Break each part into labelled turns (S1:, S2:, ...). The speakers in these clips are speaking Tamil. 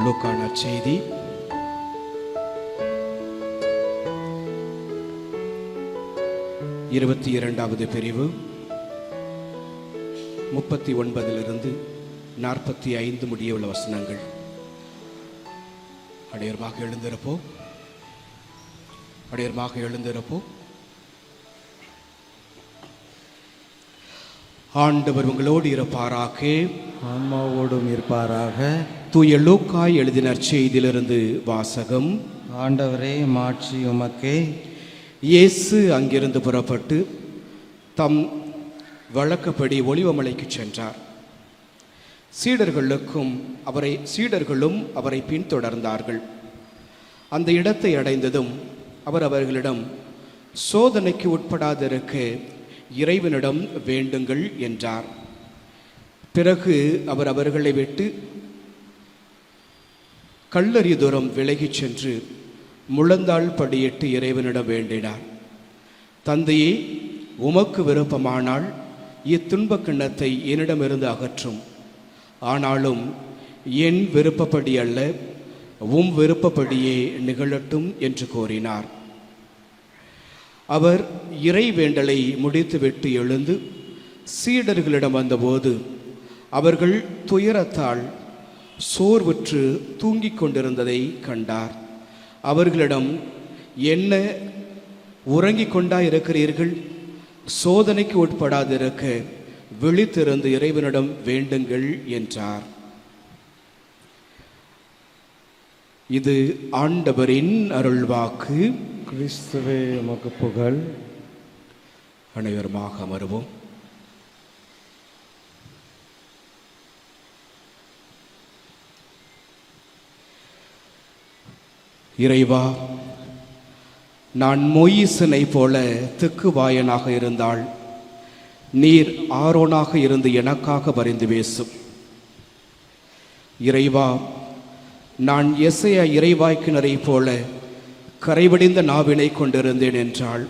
S1: லூக்கா நற்செய்தி 22வது பிரிவு 39 45 முடிய உள்ள வசனங்கள். அடையர்மாக எழுந்திருப்போ. ஆண்டவர் உங்களோடு இருப்பாராக,
S2: அம்மாவோடும் இருப்பாராக.
S1: தூய லூக்கா எழுதின நற்செய்தியிலிருந்து வாசகம்.
S2: ஆண்டவரே, மாட்சி உமக்கே.
S1: இயேசு அங்கிருந்து புறப்பட்டு தம் வழக்கப்படி ஒலிவமலைக்கு சென்றார். சீடர்களும் அவரை பின்தொடர்ந்தார்கள். அந்த இடத்தை அடைந்ததும் அவர் அவர்களிடம், சோதனைக்கு உட்படாதிருக்க இறைவனிடம் வேண்டுங்கள் என்றார். பிறகு அவர் அவர்களை விட்டு கல்லறி தூரம் விலகிச் சென்று முழந்தாள் படியிட்டு இறைவனிடம் வேண்டினார். தந்தையே, உமக்கு விருப்பமானால் இத்துன்பக் கிண்ணத்தை என்னிடமிருந்து அகற்றும். ஆனாலும் என் விருப்பப்படி அல்ல, உம் விருப்பப்படியே நிகழட்டும் என்று கோரினார். அவர் இறை வேண்டலை முடித்துவிட்டு எழுந்து சீடர்களிடம் வந்தபோது அவர்கள் துயரத்தால் சோர்வுற்று தூங்கிக் கொண்டிருந்ததை கண்டார். அவர்களிடம், என்ன உறங்கிக் கொண்டா இருக்கிறீர்கள்? சோதனைக்கு உட்படாதிருக்க விழித்திருந்து இறைவனிடம் வேண்டுங்கள் என்றார். இது ஆண்டவரின் அருள்வாக்கு.
S2: கிறிஸ்துவே உமக்கு புகழ்.
S1: அனைவருமாக அமருவோம். இறைவா, நான் மோயிசனை போல திக்குவாயனாக இருந்தால் நீர் ஆரோனாக இருந்து எனக்காக பரிந்து பேசும். இறைவா, நான் எசேயா இறைவாய்க்கினரை போல கரைவடிந்த நாவினை கொண்டிருந்தேன் என்றால்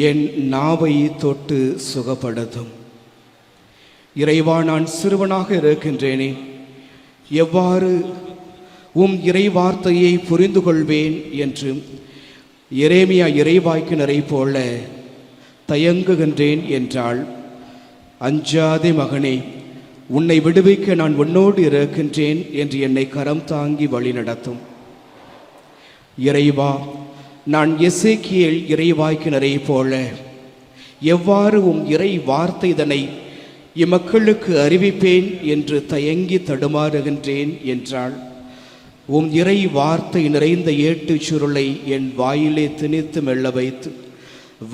S1: என் நாவை தொட்டு சுகப்படுத்தும். இறைவா, நான் சிறுவனாக இருக்கின்றேனே, எவ்வாறு உம் இறை வார்த்தையை புரிந்து கொள்வேன் என்று எரேமியா இறைவாய்க்கினரை போல தயங்குகின்றேன் என்றால், அஞ்சாதே மகனே, உன்னை விடுவிக்க நான் உன்னோடு இருக்கின்றேன் என்று என்னை கரம் தாங்கி வழி நடத்தும். இறைவா, நான் எசேக்கியேல் இறைவாய்க்கினரை போல எவ்வாறு உம் இறை வார்த்தை இதனை இம்மக்களுக்கு அறிவிப்பேன் என்று தயங்கி தடுமாறுகின்றேன் என்றால், உம் இறை வார்த்தை நிறைந்த ஏட்டுச் சுருளை என் வாயிலே திணித்து மெல்ல வைத்து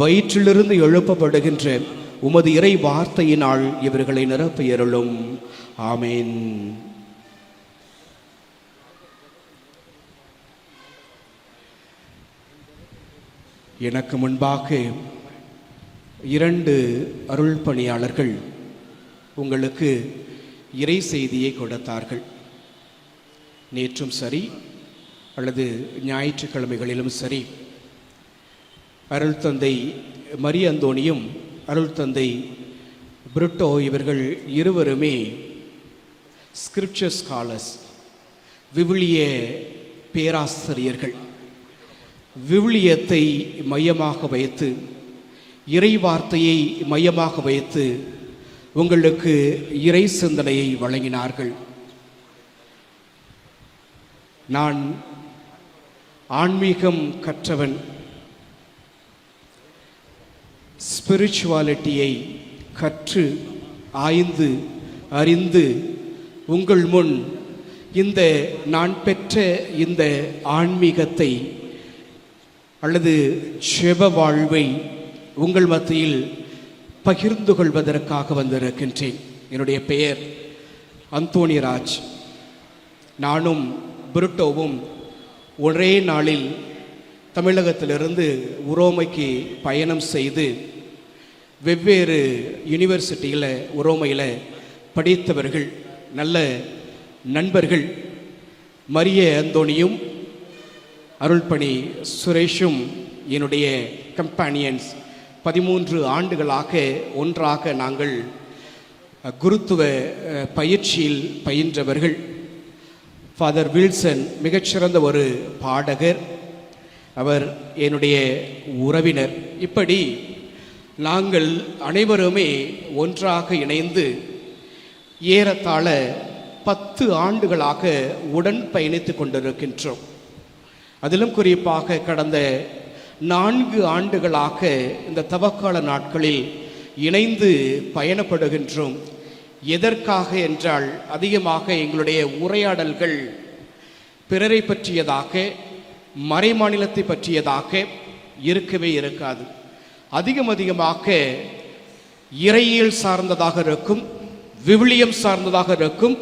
S1: வயிற்றிலிருந்து எழுப்பப்படுகின்ற உமது இறை வார்த்தையினால் இவர்களை நிரப்பியருளும். ஆமேன். எனக்கு முன்பாக 2 அருள் பணியாளர்கள் உங்களுக்கு இறை செய்தியை கொடுத்தார்கள். நேற்றும் சரி அல்லது ஞாயிற்றுக்கிழமைகளிலும் சரி, அருள் தந்தை மரி அந்தோனியும் அருள் தந்தை பிரிட்டோ இவர்கள் இருவருமே ஸ்கிரிப்சர் ஸ்காலர்ஸ், விவிலிய பேராசிரியர்கள். விவிலியத்தை மையமாக வைத்து, இறை வார்த்தையை மையமாக வைத்து உங்களுக்கு இறை சிந்தனையை வழங்கினார்கள். நான் ஆன்மீகம் கற்றவன், ஸ்பிரிச்சுவாலிட்டியை கற்று ஆய்ந்து அறிந்து உங்கள் முன் இந்த நான் பெற்ற இந்த ஆன்மீகத்தை அல்லது செப வாழ்வை உங்கள் மத்தியில் பகிர்ந்து கொள்வதற்காக வந்திருக்கின்றேன். என்னுடைய பெயர் அந்தோணிராஜ். நானும் பிரிட்டோவும் ஒரே நாளில் தமிழகத்திலிருந்து உரோமைக்கு பயணம் செய்து வெவ்வேறு யூனிவர்சிட்டியில் உரோமையில் படித்தவர்கள், நல்ல நண்பர்கள். மரிய அந்தோனியும் அருள்பணி சுரேஷும் என்னுடைய கம்பானியன்ஸ். 13 ஆண்டுகளாக ஒன்றாக நாங்கள் குருத்துவ பயிற்சியில் பயின்றவர்கள். ஃபாதர் வில்சன் மிகச்சிறந்த ஒரு பாடகர், அவர் என்னுடைய உறவினர். இப்படி நாங்கள் அனைவருமே ஒன்றாக இணைந்து ஏறத்தாழ 10 ஆண்டுகளாக உடன் பயணித்து கொண்டிருக்கின்றோம். அதிலும் குறிப்பாக கடந்த 4 ஆண்டுகளாக இந்த தவக்கால நாட்களில் இணைந்து பயணப்படுகின்றோம். எதற்காக என்றால், அதிகமாக எங்களுடைய உரையாடல்கள் பிறரை பற்றியதாக, மறைமாநிலத்தை பற்றியதாக இருக்கவே இருக்காது. அதிகமாக இறையியல் சார்ந்ததாக இருக்கும், விவிலியம் சார்ந்ததாக இருக்கும்,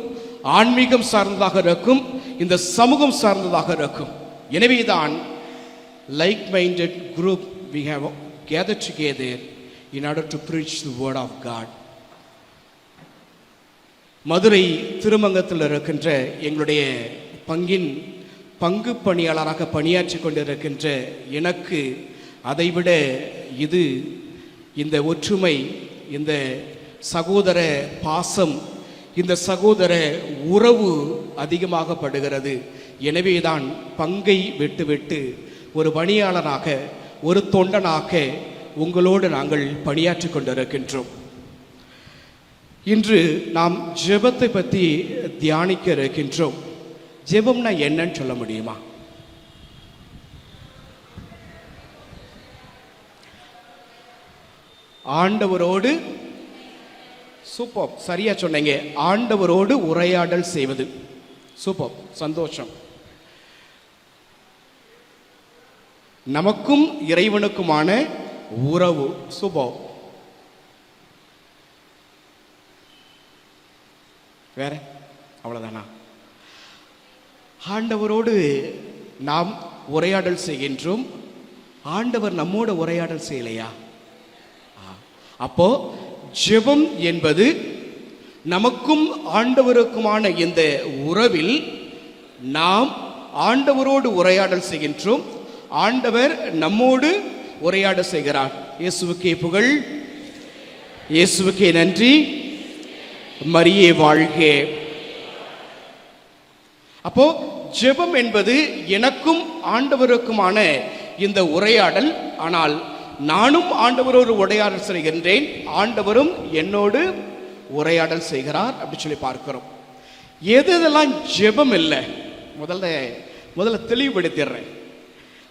S1: ஆன்மீகம் சார்ந்ததாக இருக்கும், இந்த சமூகம் சார்ந்ததாக இருக்கும். எனவேதான் like-minded group we have gathered together in order to preach the word of God. Madurai திருமங்கத்தில் இருக்கின்ற எங்களுடைய பங்கு பணியாளராக பணியாற்றி கொண்டிருக்கின்ற எனக்கு அதைவிட இந்த ஒற்றுமை, இந்த சகோதர பாசம், இந்த சகோதர உறவு அதிகமாக படுகிறது. எனவேதான் பங்கை விட்டு ஒரு பணியாளராக, ஒரு தொண்டனாக உங்களோடு நாங்கள் பணியாற்றி கொண்டிருக்கின்றோம். இன்று நாம் ஜெபத்தை பற்றி தியானிக்க இருக்கின்றோம். ஜெபம்னா என்னன்னு சொல்ல முடியுமா? ஆண்டவரோடு, சூப்பர், சரியா சொன்னீங்க, ஆண்டவரோடு உரையாடல் செய்வது. சூப்பர், சந்தோஷம். நமக்கும் இறைவனுக்குமான உறவு. சூப்பர். வேற அவ்வளவுதானா? ஆண்டவரோடு நாம் உரையாடல் செய்கின்றோம். ஆண்டவர் நம்மோட உரையாடல் செய்யலையா? அப்போ ஜெபம் என்பது நமக்கும் ஆண்டவருக்குமான இந்த உறவில் நாம் ஆண்டவரோடு உரையாடல் செய்கின்றோம். ஆண்டவர் நம்மோடு உரையாடல் செய்கிறார். இயேசுவுக்கே புகழ், இயேசுவுக்கே நன்றி, மரியே வாழ்க. அப்போ ஜெபம் என்பது எனக்கும் ஆண்டவருக்குமான இந்த உரையாடல். ஆனால் நானும் ஆண்டவரோடு உரையாடல் செய்கின்றேன், ஆண்டவரும் என்னோடு உரையாடல் செய்கிறார் அப்படி சொல்லி பார்க்கிறோம். எதெல்லாம் ஜெபம் இல்லை, முதல்ல தெளிவுபடுத்திடுறேன்.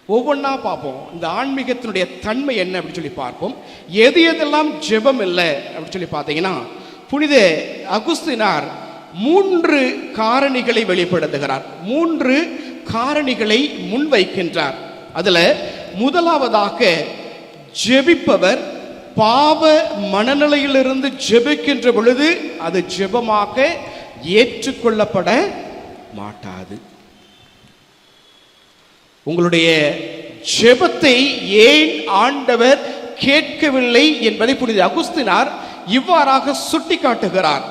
S1: ஒவ்வொன்றா பார்ப்போம். இந்த ஆன்மீகத்தினுடைய தன்மை என்ன அப்படின்னு சொல்லி பார்ப்போம். எதெல்லாம் ஜெபம் இல்லை அப்படின்னு சொல்லி பார்த்தீங்கன்னா, புனித அகுஸ்தினார் 3 காரணிகளை வெளிப்படுத்துகிறார், 3 காரணிகளை முன்வைக்கின்றார். அதுல முதலாவதாக, ஜெபிப்பவர் பாவ மனநிலையிலிருந்து ஜெபிக்கின்ற பொழுது அது ஜெபமாக ஏற்றுக்கொள்ளப்பட மாட்டாது. உங்களுடைய ஜெபத்தை ஏன் ஆண்டவர் கேட்கவில்லை என்பதை புனித அகுஸ்தினார் இவ்வாறாக சுட்டி காட்டுகிறார்.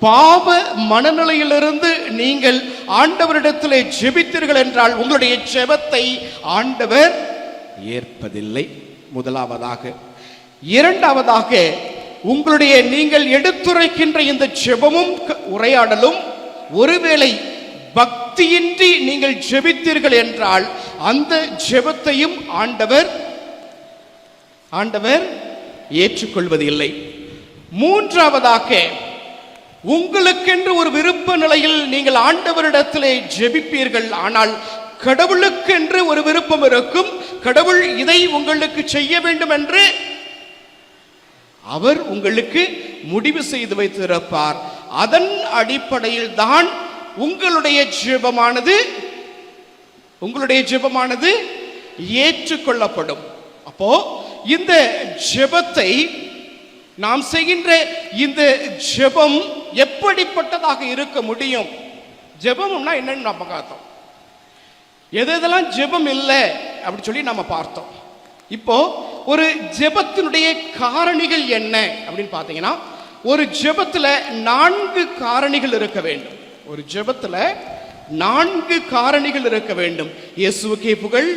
S1: பாவ மனநிலையிலிருந்து நீங்கள் ஆண்டவரிடத்திலே ஜெபித்தீர்கள் என்றால் உங்களுடைய ஜெபத்தை ஆண்டவர் ஏற்பதில்லை. முதலாவதாக. இரண்டாவதாக, உங்களுடைய நீங்கள் எடுத்துரைக்கின்ற இந்த ஜெபமும் உரையாடலும் ஒருவேளை பக்தியின்றி நீங்கள் ஜெபித்தீர்கள் என்றால் அந்த ஜெபத்தையும் ஆண்டவர் ஏற்றுக்கொள்வதில்லை. மூன்றாவதாக, உங்களுக்கென்று ஒரு விருப்ப நிலையில் நீங்கள் ஆண்டவரிடத்திலே ஜெபிப்பீர்கள், ஆனால் கடவுளுக்கென்று ஒரு விருப்பம் இருக்கும், கடவுள் இதை உங்களுக்கு செய்ய வேண்டும் என்று அவர் உங்களுக்கு முடிவு செய்து வைத்திருப்பார். அதன் அடிப்படையில் தான் உங்களுடைய ஜெபமானது ஏற்றுக்கொள்ளப்படும். அப்போ இந்த ஜெபத்தை நாம் செய்கின்ற இந்த ஜெபம் எப்படிப்பட்டதாக இருக்க முடியும்? ஜெபம்னா என்னன்னு நம்ம பார்த்தோம். எதெல்லாம் ஜெபம் இல்லை அப்படி சொல்லி நம்ம பார்த்தோம். இப்போ ஒரு ஜெபத்தினுடைய காரணிகள் என்ன அப்படின்னு பார்த்தீங்கன்னா, ஒரு ஜெபத்துல 4 காரணிகள் இருக்க வேண்டும். ஒரு ஜெபத்துல 4 காரணிகள் இருக்க வேண்டும். இயேசுவுக்கே புகழ்,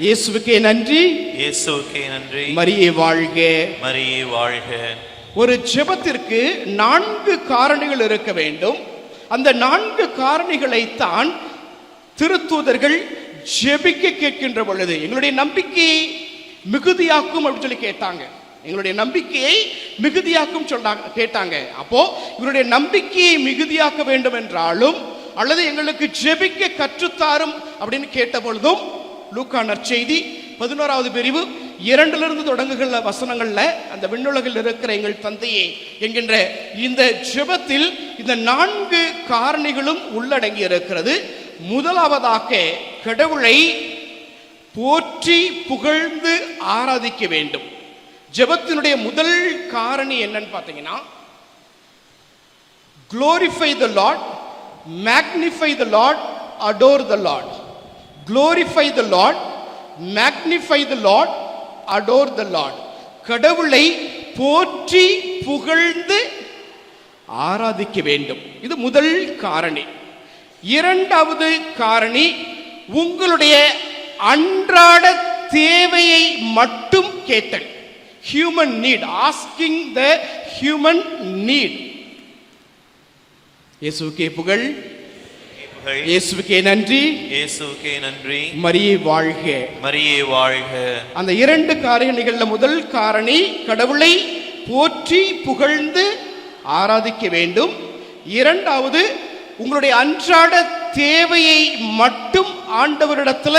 S1: இயேசுவுக்கே நன்றி,
S3: இயேசுவுக்கே நன்றி,
S1: மரியே வாழ்க,
S3: மரியே வாழ்க.
S1: ஒரு ஜெபத்திற்கு 4 காரணிகள் இருக்க வேண்டும். அந்த 4 காரணிகளைத்தான் திருத்தூதர்கள் ஜெபிக்க கேட்கின்ற பொழுது எங்களுடைய நம்பிக்கையை மிகுதியாக்கும் அப்படின்னு சொல்லி கேட்டாங்க. எங்களுடைய நம்பிக்கையை மிகுதியாக்கும் கேட்டாங்க. அப்போ இவருடைய நம்பிக்கையை மிகுதியாக்க வேண்டும் என்றாலும் அல்லது எங்களுக்கு ஜெபிக்க கற்றுத்தாரும் அப்படின்னு கேட்ட பொழுதும் லூக்கா நற்செய்தி 11வது பிரிவு 2 தொடங்குகிற வசனங்கள்ல அந்த விண்ணுலகில் இருக்கிற எங்கள் தந்தையே என்கின்ற இந்த ஜெபத்தில் இந்த 4 காரணிகளும் உள்ளடங்கி இருக்கிறது. முதலாவதாக கடவுளை போற்றி புகழ்ந்து ஆராதிக்க வேண்டும். ஜெபத்தினுடைய முதல் காரணி என்னன்னு பார்த்தீங்கன்னா, glorify the Lord, magnify the Lord, adore the Lord. Glorify the Lord, magnify the Lord, adore the Lord. கடவுளை போற்றி புகழ்ந்து ஆராதிக்க வேண்டும். இது முதல் காரணி. இரண்டாவது காரணி, உங்களுடைய அன்றாட தேவையை மட்டும் கேட்டல். human need, asking the human need. இயேசுவுக்கே புகழ், இயேசுவுக்கே நன்றி,
S3: இயேசுவுக்கே நன்றி.
S1: மரியே வாழ்க,
S3: மரியே வாழ்க.
S1: அந்த 2 காரணிகள்ல முதல் காரணி கடவுளை போற்றி புகழ்ந்து ஆராதிக்க வேண்டும். இரண்டாவது, உங்களுடைய அன்றாட தேவையை மட்டும் ஆண்டவரிடத்துல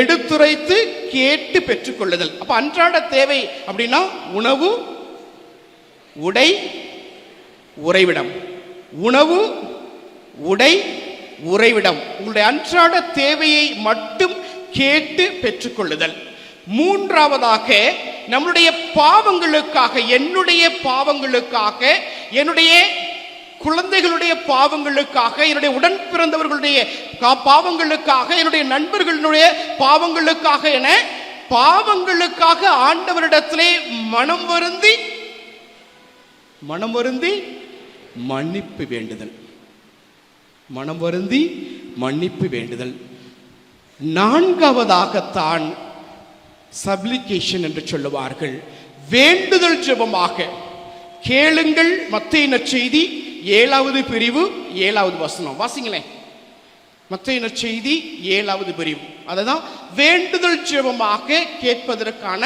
S1: எடுத்துரைத்து கேட்டு பெற்றுக்கொள்ளுதல். அப்ப அன்றாட தேவை அப்படின்னா உணவு, உடை, உறைவிடம். உணவு, உடை, உறைவிடம். உங்களுடைய அன்றாட தேவையை மட்டும் கேட்டு பெற்றுக்கொள்ளுதல். மூன்றாவதாக, நம்முடைய பாவங்களுக்காக, என்னுடைய பாவங்களுக்காக, என்னுடைய குழந்தைகளுடைய பாவங்களுக்காக, என்னுடைய உடன் பிறந்தவர்களுடைய பாவங்களுக்காக, என்னுடைய நண்பர்களுடைய பாவங்களுக்காக என பாவங்களுக்காக ஆண்டவரிடத்திலே மனம் வருந்தி மன்னிப்பு வேண்டுதல். மனம் வருந்தி மன்னிப்பு வேண்டுதல். நான்காவதாகத்தான் சப்ளிகேஷன் என்று சொல்லுவார்கள், வேண்டுதல் ஜெபமாக. கேளுங்கள், மத்தேயு நற்செய்தி 7வது பிரிவு 7வது வசனம் வாசிங்களேன். மத்தேயு நற்செய்தி 7வது பிரிவு. அதுதான் வேண்டுதல் ஜெபமாக கேட்பதற்கான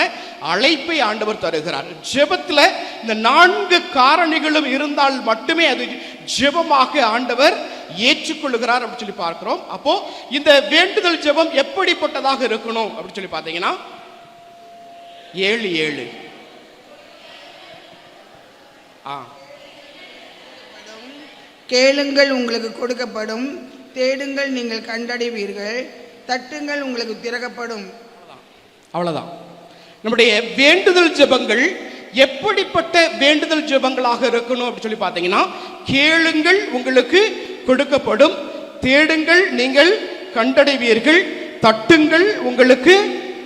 S1: அழைப்பை ஆண்டவர் தருகிறார். ஜெபத்துல இந்த 4 காரணிகளும் இருந்தால் மட்டுமே அது ஜெபமாக ஆண்டவர் ஏற்றுக்கொள்ளுகிறார் அப்படின்னு சொல்லி பார்க்கிறோம். அப்போ இந்த வேண்டுதல் ஜெபம் எப்படிப்பட்டதாக இருக்கணும் அப்படின்னு சொல்லி பார்த்தீங்கன்னா 7:7
S4: கேளுங்கள் உங்களுக்கு கொடுக்கப்படும், தேடுங்கள் நீங்கள் கண்டடைவீர்கள், தட்டுங்கள் உங்களுக்கு திறக்கப்படும்.
S1: அவ்வளவுதான். நம்முடைய வேண்டுதல் ஜெபங்கள் எப்படிப்பட்ட வேண்டுதல் ஜெபங்களாக இருக்கணும் அப்படின்னு சொல்லி பார்த்தீங்கன்னா, கேளுங்கள் உங்களுக்கு கொடுக்கப்படும், தேடுங்கள் நீங்கள் கண்டடைவீர்கள், தட்டுங்கள் உங்களுக்கு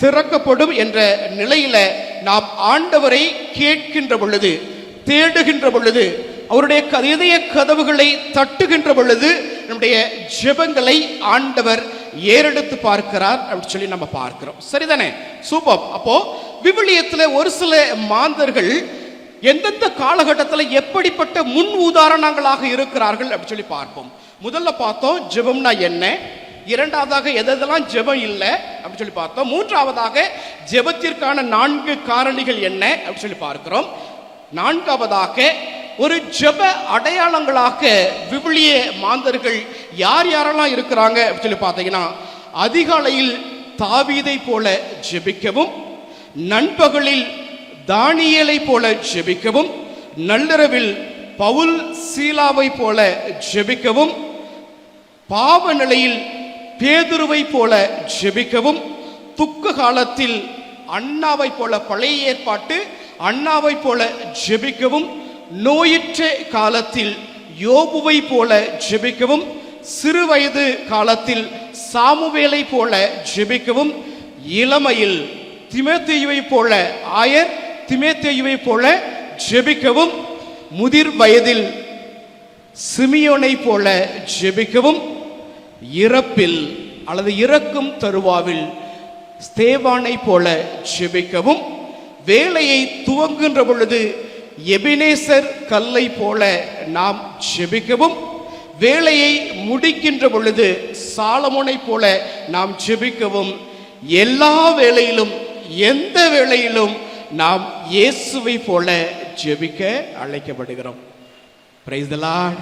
S1: திறக்கப்படும் என்ற நிலையில நாம் ஆண்டவரை கேட்கின்ற பொழுது, தேடுகின்ற பொழுது, அவருடைய இதய கதவுகளை தட்டுகின்ற பொழுது நம்முடைய ஜெபங்களை ஆண்டவர் ஏறெடுத்து பார்க்கிறார் அப்படின்னு சொல்லி நம்ம பார்க்கிறோம். சரிதானே? சூப்பர். அப்போ விவிலியத்துல ஒரு சில மாந்தர்கள் எந்தெந்த காலகட்டத்தில் எப்படிப்பட்ட முன் உதாரணங்களாக இருக்கிறார்கள் அப்படின்னு சொல்லி பார்ப்போம். முதல்ல பார்த்தோம் ஜெபம்னா என்ன, இரண்டாவதாக எதெல்லாம் ஜெபம் இல்லை அப்படின்னு சொல்லி பார்த்தோம், மூன்றாவதாக ஜெபத்திற்கான 4 காரணிகள் என்ன அப்படின்னு சொல்லி பார்க்கிறோம், நான்காவதாக ஒரு ஜெப அடையாளங்களாக விவிலிய மாந்தர்கள் யார் யாரெல்லாம் இருக்கிறாங்க அப்படின்னு சொல்லி பார்த்தீங்கன்னா, அதிகாலையில் தாவீதை போல ஜெபிக்கவும், நண்பகலில் தானியேலை போல ஜெபிக்கவும், நள்ளிரவில் பவுல் சீலாவை போல ஜெபிக்கவும், பாவ நிலையில் பேதுருவை போல ஜெபிக்கவும், துக்க காலத்தில் அண்ணாவை போல, பழைய ஏற்பாட்டு அண்ணாவை போல ஜெபிக்கவும், நோயற்ற காலத்தில் யோபுவை போல ஜெபிக்கவும், சிறுவயது காலத்தில் சாமுவேலை போல ஜெபிக்கவும், இளமையில் திமோத்தேயுவை போல, ஆயர் திமோத்தேயுவை போல ஜெபிக்கவும், முதிர் வயதில் சிமியோனை போல ஜெபிக்கவும், இறப்பில் அல்லது இறக்கும் தருவாவில் ஸ்தேவானை போல ஜெபிக்கவும், வேலையை துவங்குகின்ற பொழுது எபினேசர் கல்லை போல நாம் ஜெபிக்கவும், வேலையை முடிக்கின்ற பொழுது சாலமோனை போல நாம் ஜெபிக்கவும், எல்லா வேளையிலும் எந்த வேளையிலும் நாம் இயேசுவை போல ஜெபிக்க அழைக்கப்படுகிறோம். Price the Lord,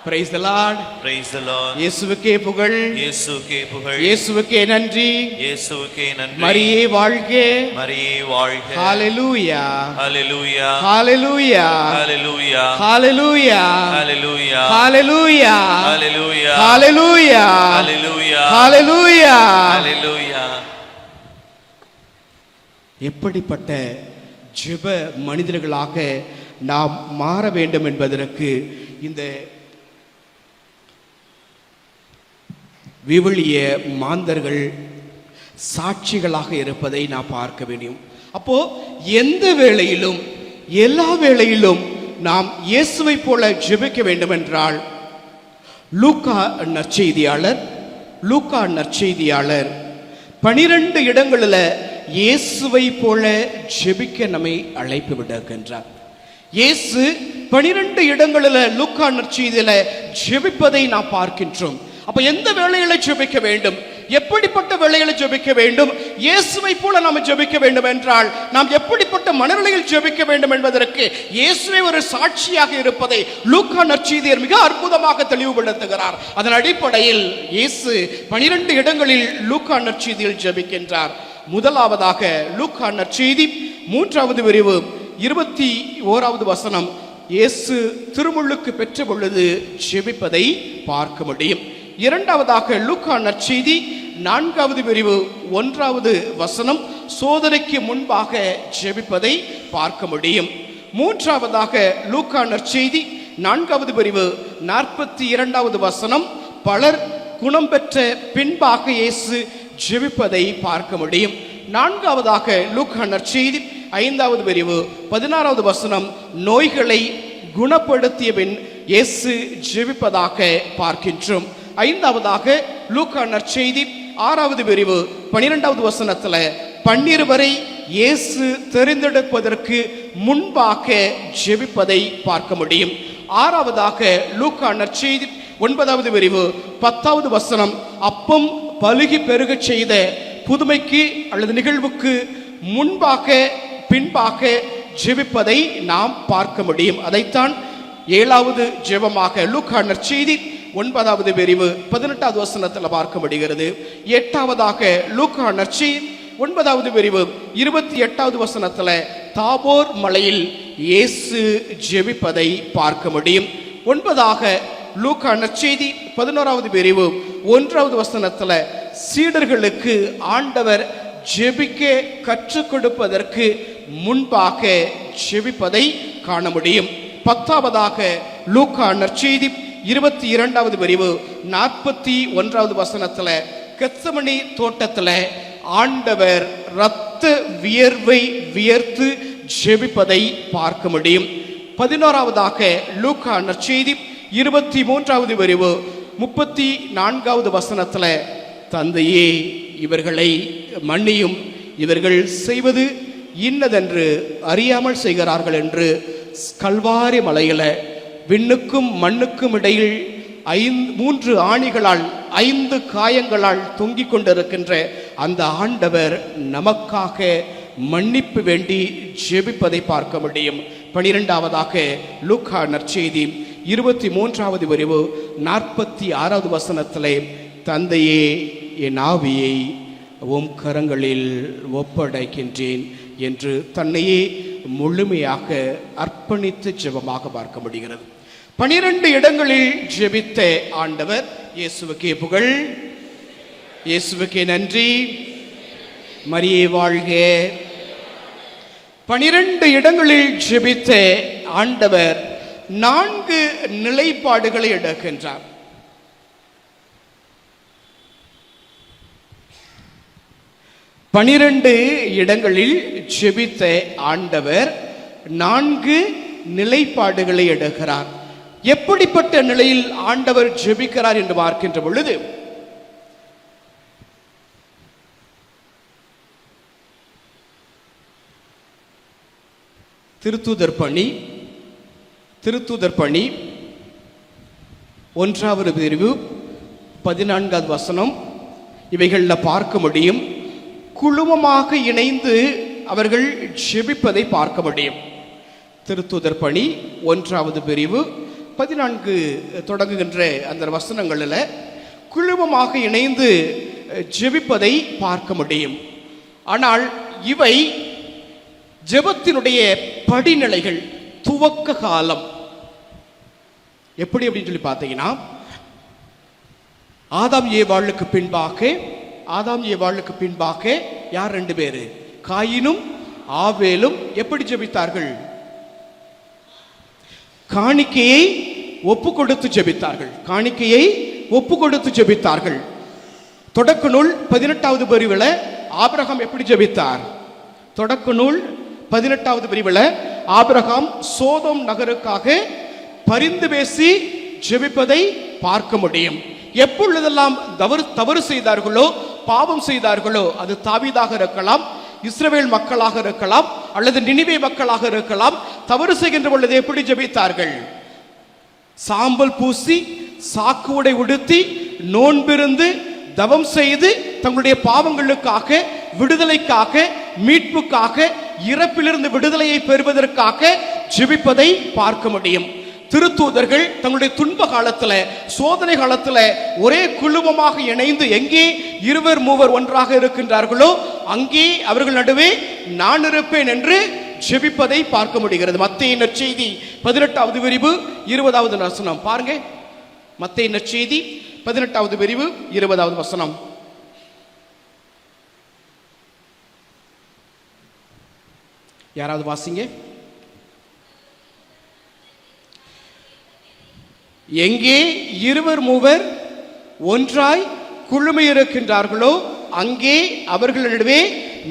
S1: praise the Lord,
S3: Praise the Lord.
S1: இயேசுவுக்கே புகழ்,
S3: இயேசுவுக்கே புகழ்,
S1: இயேசுவுக்கே நன்றி,
S3: இயேசுவுக்கே நன்றி.
S1: மரியே வாழ்க,
S3: மரியே வாழ்க.
S1: ஹalleluya,
S3: hallelujah,
S1: hallelujah,
S3: hallelujah,
S1: hallelujah,
S3: hallelujah,
S1: hallelujah,
S3: hallelujah,
S1: hallelujah,
S3: hallelujah,
S1: hallelujah.
S3: ஹalleluya.
S1: எப்படிப்பட்ட ஜெப மனிதர்களாக நாம் மாற வேண்டும் என்பதற்கு இந்த விவிலிய மாந்தர்கள் சாட்சிகளாக இருப்பதை நாம் பார்க்க வேண்டும். அப்போ எந்த வேளையிலும் எல்லா வேளையிலும் நாம் இயேசுவை போல ஜெபிக்க வேண்டும் என்றால் லூக்கா நற்செய்தியாளர் 12 இடங்களில் இயேசுவை போல ஜெபிக்க நம்மை அழைப்பு விடுகின்றார். இயேசு 12 இடங்களில் லூக்கா நற்செய்தியில ஜெபிப்பதை நாம் பார்க்கின்றோம். அப்ப எந்த வேளையில ஜெபிக்க வேண்டும், எப்படிப்பட்ட வேளையில ஜெபிக்க வேண்டும், இயேசுவை போல நாம் ஜெபிக்க வேண்டும் என்றால் நாம் எப்படிப்பட்ட மனநிலையில் ஜெபிக்க வேண்டும் என்பதற்கு இயேசுவே ஒரு சாட்சியாக இருப்பதை லூக்கா நற்செய்தியர் மிக அற்புதமாக தெளிவுபடுத்துகிறார். அதன் அடிப்படையில் இயேசு 12 இடங்களில் லூக்கா நற்செய்தியில் ஜெபிக்கின்றார். முதலாவதாக லூக்கா நற்செய்தி 3வது பிரிவு 21வது வசனம், இயேசு திருமுழுக்கு பெற்ற பொழுது ஜெபிப்பதை பார்க்க முடியும். இரண்டாவதாக லூக்கா நற்செய்தி 4வது பிரிவு 1வது வசனம், சோதனைக்கு முன்பாக ஜெபிப்பதை பார்க்க முடியும். மூன்றாவதாக லூக்கா நற்செய்தி 4வது பிரிவு 42வது வசனம், பலர் குணம் பெற்ற பின்பாக இயேசு ஜெபிப்பதை பார்க்க முடியும். நான்காவதாக லூக்கா நற்செய்தி 5வது பிரிவு 16வது வசனம், நோய்களை குணப்படுத்திய பின் இயேசு ஜெபிப்பதாக பார்க்கின்றோம். ஐந்தாவதாக லூக்கா நற்செய்தி 6வது பிரிவு 12வது வசனத்தில் 12 இயேசு தெரிந்தெடுப்பதற்கு முன்பாக ஜெபிப்பதை பார்க்க முடியும். ஆறாவதாக லூக்கா நற்செய்தி 9வது பிரிவு 10வது வசனம், அப்பம் பலுகி பெருகச் செய்த புதுமைக்கு அல்லது நிகழ்வுக்கு முன்பாக பின்பாக ஜெபிப்பதை நாம் பார்க்க முடியும். அதைத்தான் 7வது ஜெபமாக லூக்கா நற்செய்தி 9வது பிரிவு 18வது வசனத்தில் பார்க்க முடிகிறது. 8ஆவதாக லூக்கா நற்செய்தி 9வது பிரிவு 28வது வசனத்தில் தாபோர் மலையில் இயேசு ஜெபிப்பதை பார்க்க முடியும். 9ஆக லூக்கா நற்செய்தி 11வது பிரிவு 1வது வசனத்தில் சீடர்களுக்கு ஆண்டவர் ஜெபிக்க கற்றுக் கொடுப்பதற்கு முன்பாக ஜெபிப்பதை காண முடியும். 10ஆவதாக லூக்கா நற்செய்தி 22வது பிரிவு 41வது வசனத்தில் கெத்சமனி தோட்டத்தில் ஆண்டவர் இரத்த வியர்வை வியர்த்து ஜெபிப்பதை பார்க்க முடியும். 11ஆவதாக லூக்கா நற்செய்தி 23வது பிரிவு 34வது வசனத்தில் தந்தையே இவர்களை மன்னியும், இவர்கள் செய்வது இன்னதென்று அறியாமல் செய்கிறார்கள் என்று கல்வாரி மலையில விண்ணுக்கும் மண்ணுக்கும் இடையில் 3 ஆணிகளால் 5 காயங்களால் தொங்கிக் கொண்டிருக்கின்ற அந்த ஆண்டவர் நமக்காக மன்னிப்பு வேண்டி ஜெபிப்பதை பார்க்க முடியும். 12ஆவதாக லூக்கா நற்செய்தி 23வது பிரிவு 46வது வசனத்திலே தந்தையே என் ஆவியை உம் கரங்களில் ஒப்படைக்கின்றேன் என்று தன்னையே முழுமையாக அர்ப்பணித்து ஜெபமாக பார்க்க முடிகிறது. 12 இடங்களில் ஜெபித்த ஆண்டவர். இயேசுவுக்கே புகழ், இயேசுவுக்கே நன்றி, மரியே வாழ்க. 12 இடங்களில் ஜெபித்த ஆண்டவர் 4 நிலைப்பாடுகளை எடுக்கின்றார். பனிரெண்டு இடங்களில் ஜெபித்த ஆண்டவர் 4 நிலைப்பாடுகளை எடுக்கிறார். எப்படிப்பட்ட நிலையில் ஆண்டவர் ஜெபிக்கிறார் என்று பார்க்கின்ற பொழுது, திருத்தூதர் பணி 1வது பிரிவு 14வது வசனம் இவைகளில் பார்க்க முடியும். குழுமமாக இணைந்து அவர்கள் ஜெபிப்பதை பார்க்க முடியும். திருத்தூதர் பணி 1வது பிரிவு 14 தொடங்குகின்ற அந்த வசனங்களில் குழுமமாக இணைந்து ஜெபிப்பதை பார்க்க முடியும். ஆனால் இவை ஜெபத்தினுடைய படிநிலைகள், துவக்க காலம். எப்படி அப்படின்னு சொல்லி பார்த்தீங்கன்னா, ஆதாம் ஏவாளுக்கு பின்பாக யார் 2 பேரு? காயினும் ஆவேலும் எப்படி ஜெபித்தார்கள்? காணிக்கையை ஒப்பு கொடுத்து ஜெபித்தார்கள். தொடக்க நூல் 18வது பிரிவில் ஆபிரகாம் எப்படி ஜெபித்தார்? தொடக்க நூல் 18வது பிரிவில் ஆபிரகாம் சோதோம் நகருக்காக பரிந்து பேசி ஜெபிப்பதை பார்க்க முடியும். எப்பொழுதெல்லாம் தவறு செய்தார்களோ, பாவம் செய்தார்களோ, அது தாவீதாக இருக்கலாம், இஸ்ரவேல் மக்களாக இருக்கலாம், அல்லது நினிவே மக்களாக இருக்கலாம், தவறு செய்கின்ற பொழுது எப்படி ஜெபித்தார்கள்? சாம்பல் பூசி, சாக்கு உடை உடுத்தி, நோன்பிருந்து, தவம் செய்து, தங்களுடைய பாவங்களுக்காக, விடுதலைக்காக, மீட்புக்காக, இறப்பிலிருந்து விடுதலையை பெறுவதற்காக ஜெபிப்பதை பார்க்க முடியும். திருத்தூதர்கள் தங்களுடைய துன்ப காலத்துல, சோதனை காலத்துல ஒரே குழுமமாக இணைந்து எங்கே 2 3 ஒன்றாக இருக்கின்றார்களோ அங்கே அவர்கள் நடுவே நான் இருப்பேன் என்று ஜெபிப்பதை பார்க்க முடிகிறது. மத்தேயு நற்செய்தி 18வது பிரிவு 20வது வசனம் பாருங்க. மத்தேயு நற்செய்தி 18வது பிரிவு 20வது வசனம். யாராவது வாசிங்க. எங்கே 2 3 ஒன்றாய் குழுமி இருக்கின்றார்களோ அங்கே அவர்களிடவே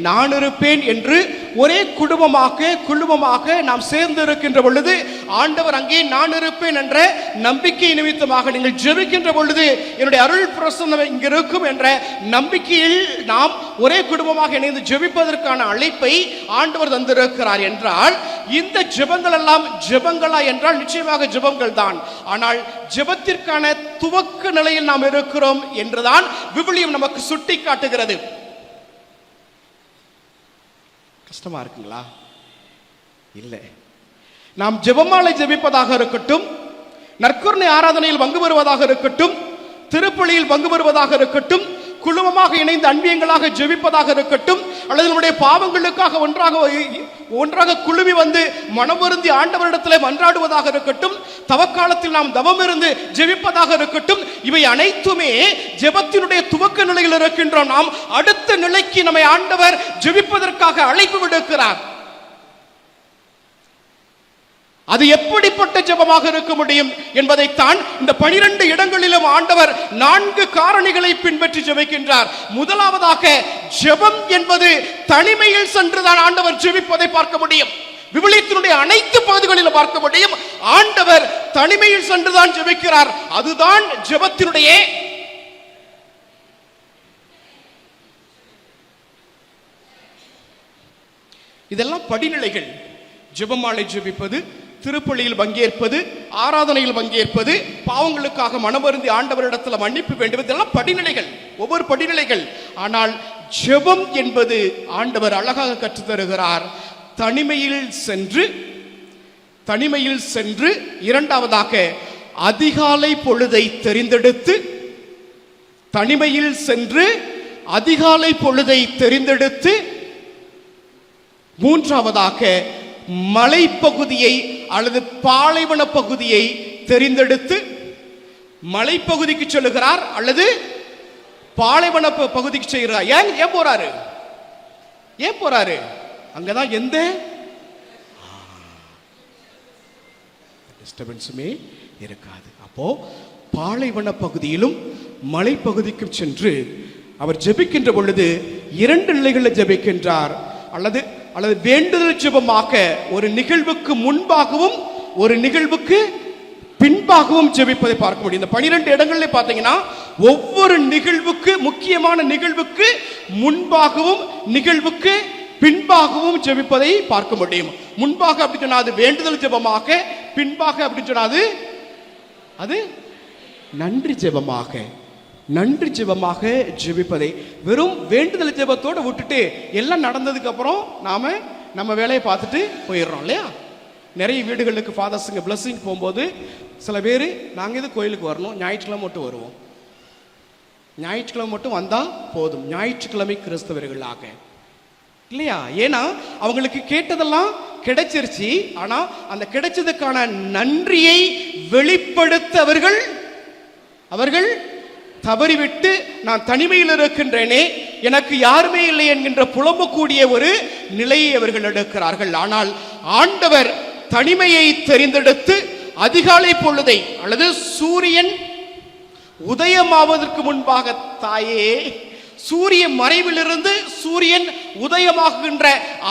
S1: நான் இருப்பேன் என்று ஒரே குழுமமாக நாம் சேர்ந்து இருக்கின்ற பொழுது ஆண்டவர் அங்கே நான் இருப்பேன் என்ற நம்பிக்கை நிமித்தமாக நீங்கள் ஜெபிக்கின்ற பொழுது என்னுடைய அருள் பிரசன்னம் இங்கு இருக்கும் என்ற நம்பிக்கையில் நாம் ஒரே குடும்பமாக இணைந்து ஜெபிப்பதற்கான அழைப்பை ஆண்டவர் தந்திருக்கிறார் என்றால், இந்த ஜெபங்கள் எல்லாம் ஜெபங்களா என்றால் நிச்சயமாக ஜெபங்கள் தான். ஆனால் ஜெபத்திற்கான துவக்க நிலையில் நாம் இருக்கிறோம் என்றுதான் விவிலியம் நமக்கு சுட்டி காட்டுகிறது. கஷ்டமா இருக்குங்களா? இல்லை. நாம் ஜெபமாலை ஜெபிப்பதாக இருக்கட்டும், நற்கருணை ஆராதனையில் பங்கு பெறுவதாக இருக்கட்டும், திருப்பலியில் பங்கு பெறுவதாக இருக்கட்டும், குழுமமாக இணைந்து அன்பியங்களாக ஜெபிப்பதாக இருக்கட்டும், அல்லது நம்முடைய பாவங்களுக்காக ஒன்றாக குழுமி வந்து மனவருந்தி ஆண்டவரிடத்தில் மன்றாடுவதாக இருக்கட்டும், தவக்காலத்தில் நாம் தவம் இருந்து ஜெபிப்பதாக இருக்கட்டும், இவை அனைத்துமே ஜெபத்தினுடைய துவக்க நிலையில் இருக்கின்றோம். நாம் அடுத்த நிலைக்கு நம்மை ஆண்டவர் ஜெபிப்பதற்காக அழைப்பு விடுக்கிறார். அது எப்படிப்பட்ட ஜெபமாக இருக்க முடியும் என்பதைத்தான் இந்த 12 இடங்களிலும் ஆண்டவர் 4 காரணிகளை பின்பற்றி ஜெபிக்கின்றார். முதலாவதாக, ஜெபம் என்பது தனிமையில் சென்றுதான் ஆண்டவர் ஜெபிப்பதை பார்க்க முடியும். விவிலியத்தினுடைய அனைத்து பகுதிகளிலும் பார்க்க முடியும், ஆண்டவர் தனிமையில் சென்றுதான் ஜெபிக்கிறார். அதுதான் ஜெபத்தினுடைய இதெல்லாம் படிநிலைகள். ஜெபமாலை ஜெபிப்பது, திருப்பலியில் பங்கேற்பது, ஆராதனையில் பங்கேற்பது, பாவங்களுக்காக மனமருந்தி ஆண்டவரிடத்தில் மன்னிப்பு வேண்டுவது, இதெல்லாம் படிநிலைகள், ஒவ்வொரு படிநிலைகள். ஆனால் ஜெபம் என்பது ஆண்டவர் அழகாக கற்றுத் தருகிறார். தனிமையில் சென்று இரண்டாவதாக அதிகாலை பொழுதை தெரிந்தெடுத்து, தனிமையில் சென்று அதிகாலை பொழுதை தெரிந்தெடுத்து, மூன்றாவதாக மலைப்பகுதியை அல்லது பாலைவன பகுதியை தெரிந்தெடுத்து, மலைப்பகுதிக்கு சொல்லுகிறார் அல்லது பாலைவன பகுதிக்கு செய்கிறார். ஏன் போறாரு? அங்கதான் எந்த டிஸ்டர்பன்ஸுமே இருக்காது. அப்போ பாலைவன பகுதியிலும் மலைப்பகுதிக்கும் சென்று அவர் ஜெபிக்கின்ற பொழுது 2 நிலைகளில் ஜெபிக்கின்றார். அல்லது வேண்டுதல் ஜெபமாக ஒரு நிகழ்வுக்கு முன்பாகவும் ஒரு நிகழ்வுக்கு பின்பாகவும் ஜெபிப்பதை பார்க்க முடியும். இந்த 12 இடங்களில் பார்த்தீங்கன்னா ஒவ்வொரு நிகழ்வுக்கு, முக்கியமான நிகழ்வுக்கு முன்பாகவும் நிகழ்வுக்கு பின்பாகவும் ஜெபிப்பதை பார்க்க முடியும். முன்பாக அப்படி சொன்னா அது வேண்டுதல் ஜெபமாக, பின்பாக அப்படி சொன்னா அது நன்றி ஜெபமாக ஜெபிப்பதை வெறும் வேண்டுதல் ஜெபத்தோடு விட்டுட்டு எல்லாம் நடந்ததுக்கு அப்புறம் நாம நம்ம வேலையை பார்த்துட்டு போயிடுறோம் இல்லையா? நிறைய வீடுகளுக்கு ஃபாதர்ஸுங்க பிளஸிங் போகும்போது சில பேர் நாங்கள் இது கோயிலுக்கு வரணும், ஞாயிற்றுக்கிழமை மட்டும் வருவோம், ஞாயிற்றுக்கிழமை மட்டும் வந்தால் போதும், ஞாயிற்றுக்கிழமை கிறிஸ்தவர்களாக இல்லையா? ஏன்னா அவங்களுக்கு கேட்டதெல்லாம் கிடைச்சிருச்சு. ஆனா அந்த கிடைச்சதுக்கான நன்றியை வெளிப்படுத்த அவர்கள் தவறிவிட்டு நான் தனிமையில் இருக்கின்றேனே, எனக்கு யாருமே இல்லை என்கின்ற புலம்பக்கூடிய ஒரு நிலையை அவர்கள் எடுக்கிறார்கள். ஆனால் ஆண்டவர் தனிமையை தெரிந்தெடுத்து அதிகாலை பொழுதை அல்லது சூரியன் உதயமாவதற்கு முன்பாக, தாயே, சூரிய மறைவிலிருந்து சூரியன் உதயமாகுகின்ற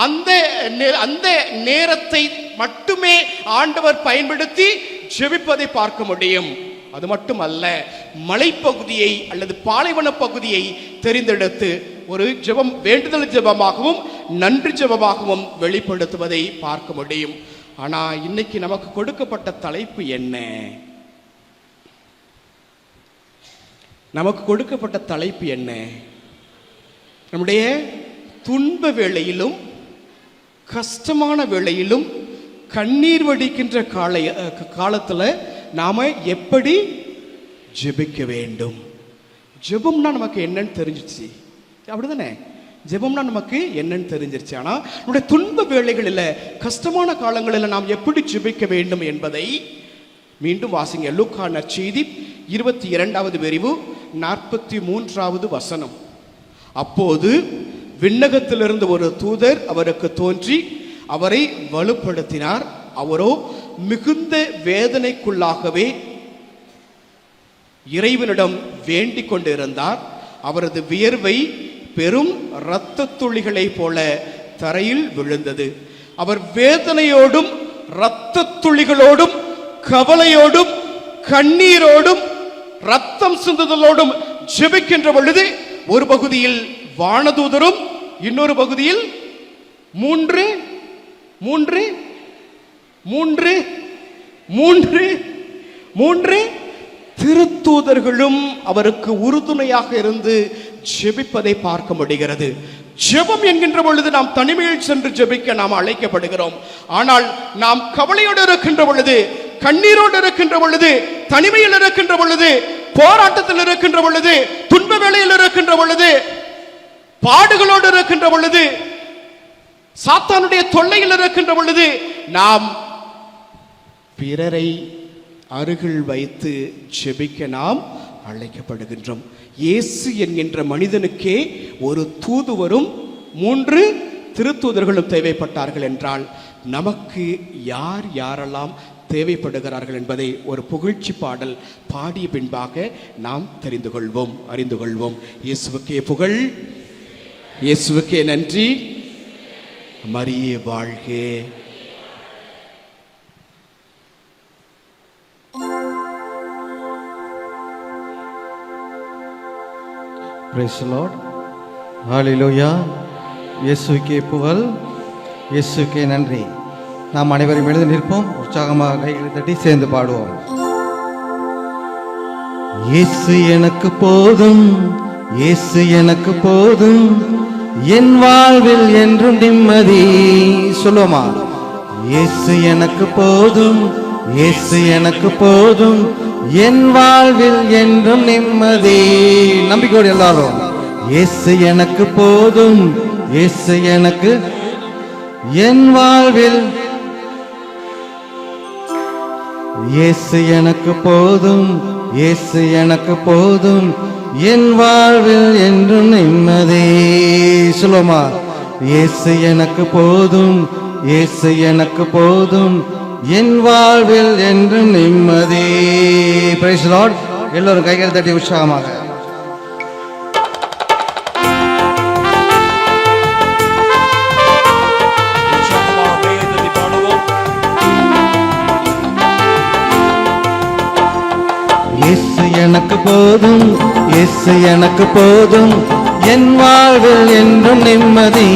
S1: அந்த நேரத்தை மட்டுமே ஆண்டவர் பயன்படுத்தி ஜெபிப்பதை பார்க்க முடியும். அது மட்டுமல்ல, மலைப்பகுதியை அல்லது பாலைவன பகுதியை தெரிந்தெடுத்து ஒரு ஜெபம், வேண்டுதல் ஜெபமாகவும் நன்றி ஜெபமாகவும் வெளிப்படுத்துவதை பார்க்க முடியும். ஆனா இன்னைக்கு நமக்கு கொடுக்கப்பட்ட தலைப்பு என்ன? நமக்கு கொடுக்கப்பட்ட தலைப்பு என்ன? நம்முடைய துன்ப வேளையிலும் கஷ்டமான வேளையிலும் கண்ணீர் வடிக்கின்ற காலத்தில் நாம எப்படி ஜெபிக்க வேண்டும்? ஜெபம்னா நமக்கு என்னன்னு தெரிஞ்சிச்சு, அப்படிதானே? ஜெபம்னா நமக்கு என்னன்னு தெரிஞ்சிருச்சு. ஆனால் நம்முடைய துன்ப வேளைகளில், கஷ்டமான காலங்களில் நாம் எப்படி ஜெபிக்க வேண்டும் என்பதை மீண்டும் வாசிங்க. லூக்கா நற்செய்தி 22வது பிரிவு 43வது வசனம். அப்போது விண்ணகத்திலிருந்து ஒரு தூதர் அவருக்கு தோன்றி அவரை வலுப்படுத்தினார். அவரோ மிகுந்த வேதனைக்குள்ளாகவே இறைவனிடம் வேண்டிக் கொண்டிருந்தார். அவரது வியர்வை பெரும் இரத்த துளிகளை போல தரையில் விழுந்தது. அவர் வேதனையோடும் இரத்த துளிகளோடும் கவலையோடும் கண்ணீரோடும் ரத்தம் சிந்துதலோடும் ஜெபிக்கின்ற பொழுது ஒரு பகுதியில் வானதூதரும் இன்னொரு பகுதியில் மூன்று மூன்று மூன்று மூன்று மூன்று திருத்தூதர்களும் அவருக்கு உறுதுணையாக இருந்து ஜெபிப்பதை பார்க்க முடிகிறது. ஜெபம் என்கின்ற பொழுது நாம் தனிமையில் சென்று ஜெபிக்க நாம் அழைக்கப்படுகிறோம். ஆனால் நாம் கவலையோடு இருக்கின்ற பொழுது, கண்ணீரோடு இருக்கின்ற பொழுது, தனிமையில் இருக்கின்ற பொழுது, போராட்டத்தில் இருக்கின்ற பொழுது, துன்ப வேளையில் இருக்கின்ற பொழுது, பாடுகளோடு இருக்கின்ற பொழுது, சாத்தானுடைய தொல்லையில் இருக்கின்ற பொழுது நாம் பிறரை அருகில் வைத்து ஜெபிக்க நாம் அழைக்கப்படுகின்றோம். இயேசு என்கின்ற மனிதனுக்கே ஒரு தூதுவரும் 3 திருத்தூதர்களும் தேவைப்பட்டார்கள் என்றால் நமக்கு யாரெல்லாம் தேவைப்படுகிறார்கள் என்பதை ஒரு புகழ்ச்சி பாடல் பாடிய பின்பாக நாம் தெரிந்து கொள்வோம், அறிந்து கொள்வோம். இயேசுவுக்கே புகழ், இயேசுவுக்கே நன்றி, மரியே வாழ்க.
S2: Praise the Lord. Hallelujah. இயேசுவுக்கே புகழ், இயேசுவுக்கே நன்றி. நாம் அனைவரும் எழுந்து நிற்போம், உற்சாகமாக கைகளை தட்டி சேர்ந்து பாடுவோம். இயேசு எனக்கு போதும், இயேசு எனக்கு போதும், என் வாழ்வில் என்றும் நிம்மதி. சொல்லுமா? இயேசு எனக்கு போதும், இயேசு எனக்கு போதும், என் வாழ்வில் என்றும் நிம்மதி. நம்பிக்கையோடு எல்லாரும் இயேசு எனக்கு போதும், இயேசு எனக்கு, என் வாழ்வில் இயேசு எனக்கு போதும், இயேசு எனக்கு போதும், என் வாழ்வில் என்றும் நிம்மதி. சொல்லுமா? இயேசு எனக்கு போதும், இயேசு எனக்கு போதும், என் வாழ்வில் என்றும் நிம்மதி. Price the Lord. எல்லோரும் கைகளை தட்டி உற்சாகமாக இயேசு எனக்கு போதும், இயேசு எனக்கு போதும், என் வாழ்வில் என்றும் நிம்மதி.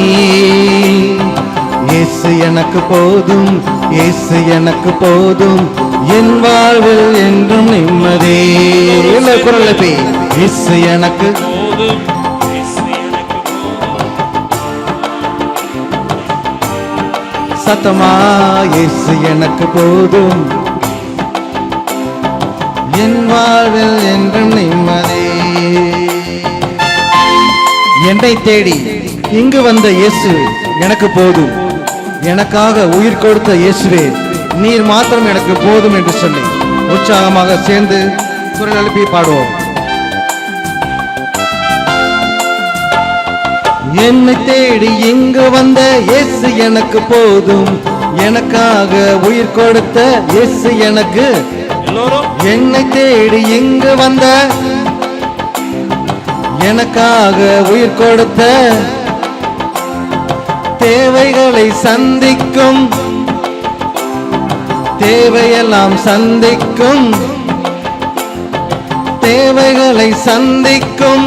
S2: இயேசு எனக்கு போதும், இயேசு எனக்கு போதும், என் வாழ்வில் என்றும் நிம்மதி. இல்லை குரல் எழுப்பி இயேசு எனக்கு
S3: போதும் இயேசு எனக்கு போதும்.
S2: சத்தமா இயேசு எனக்கு போதும், என் வாழ்வில் என்றும் நிம்மதி. என்னை தேடி இங்கு வந்த இயேசு எனக்கு போதும், எனக்காக உயிர் கொடுத்த இயேசுவே நீர் மாத்திரம் எனக்கு போதும் என்று சொல்லி உற்சாகமாக சேர்ந்து குரல் எழுப்பி பாடுவோம். என்னை தேடி இங்கு வந்த இயேசு எனக்கு போதும், எனக்காக உயிர் கொடுத்த இயேசு எனக்கு.
S3: எல்லோரும்
S2: என்னை தேடி இங்கு வந்த எனக்காக உயிர் கொடுத்த, தேவைகளை சந்திக்கும், தேவையெல்லாம் சந்திக்கும், தேவைகளை சந்திக்கும்.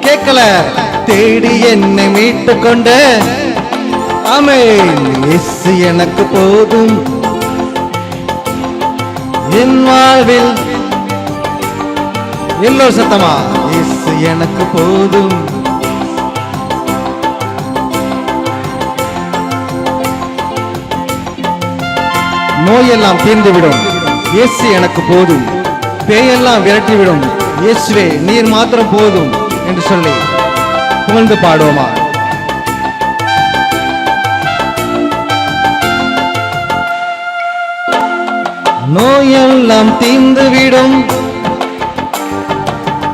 S2: கேட்கல, தேடி என்னை மீட்டு கொண்ட ஆமென் இயேசு எனக்கு போதும், என் வாழ்வில். எல்லோரும் சத்தமா இயேசு எனக்கு போதும். நோயெல்லாம் தீர்ந்துவிடும், இயேசு எனக்கு போதும். பேயெல்லாம் விரட்டிவிடும், இயேசுவே நீர் மாத்திரம் போதும் என்று சொல்லி புகழ்ந்து பாடுவோமா. நோயெல்லாம் தீர்ந்துவிடும்,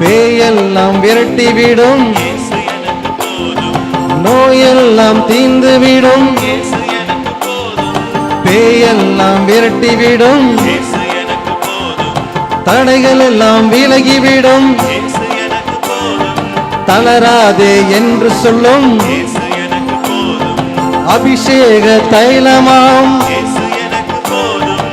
S2: பேயெல்லாம் விரட்டிவிடும்,
S3: இயேசு எனக்கு போதும்
S2: நோயெல்லாம் தீர்ந்துவிடும்,
S3: இயேசு எனக்கு போதும்
S2: பேயெல்லாம் விரட்டிவிடும்,
S3: இயேசு எனக்கு போதும்
S2: தடைகள் எல்லாம் விலகிவிடும்,
S3: இயேசு எனக்கு போதும்
S2: தளராதே என்று சொல்லும்
S3: இயேசு எனக்கு போதும்
S2: அபிஷேக தைலமாம்,
S3: இயேசு எனக்கு போதும்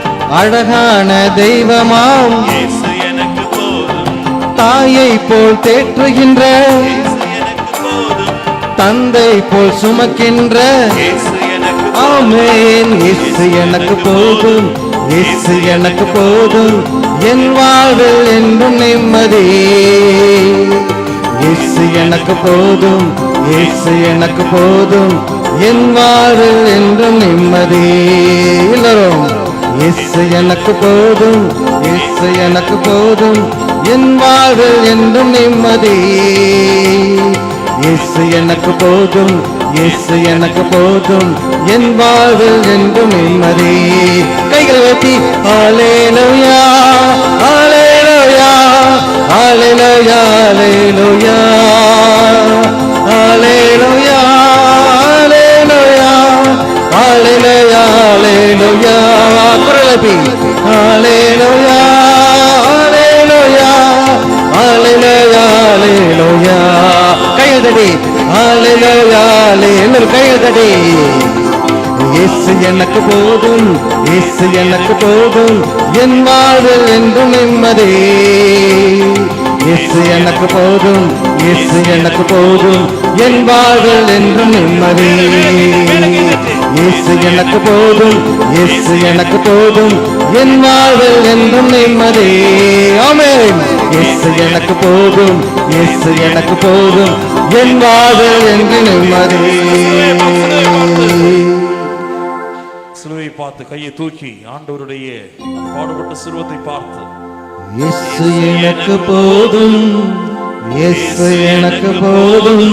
S2: அழகான தெய்வமாம்,
S3: இயேசு எனக்கு போதும்
S2: தாயை போல் தேற்றுகின்ற,
S3: இயேசு எனக்கு போதும்
S2: தந்தை போல் சுமக்கின்ற.
S3: இயேசு எனக்கு
S2: ஆமென் இயேசு எனக்கு போதும், இயேசு எனக்கு போதும், என் வாழ்வில் என்றும் நிம்மதி. இயேசு எனக்கு போதும், இயேசு எனக்கு போதும், என் வாழ்வில் என்றும் நிம்மதி. எல்லாரும் இயேசு எனக்கு போதும், இயேசு எனக்கு போதும், என் வாழ்வில் என்றும் நிம்மதி. இயேசு எனக்கு போதும், இயேசு எனக்கு போதும், என் வாழ்வில் என்றும் நிம்மதி. கைகளை வைத்தி ஹல்லேலூயா ஹல்லேலூயா ஹல்லேலூயா ஹல்லேலூயா ஹல்லேலூயா ஹல்லேலூயா ஹல்லேலூயா ஹல்லேலூயா. குரல் எழுப்பி ஹல்லேலூயா ஹல்லேலூயா ஹல்லேலூயா ஹல்லேலூயா. கையில் தடி ஹல்லேலூயா ஹல்லேலூயா. கையில் தடி. இயேசு எனக்கு போதும், இயேசு எனக்கு போதும், என் வாழ்வில் என்றும் நிம்மதி. இயேசு எனக்கு போதும், இயேசு எனக்கு போதும், என் வாழ்வில் என்றும் நிம்மதி. இயேசு எனக்கு போதும், இயேசு எனக்கு போதும், என் வாழ்வில் என்றும் நிம்மதி. ஆமென். இயேசு எனக்கு போதும், இயேசு எனக்கு போதும், என் வாழ்வில் என்று நிம்மதி.
S3: சிலுவை பார்த்து கையை தூக்கி ஆண்டவருடைய பாடுபட்ட சிறுவத்தை பார்த்து
S2: இயேசு எனக்கு போதும், இயேசு எனக்கு போதும்,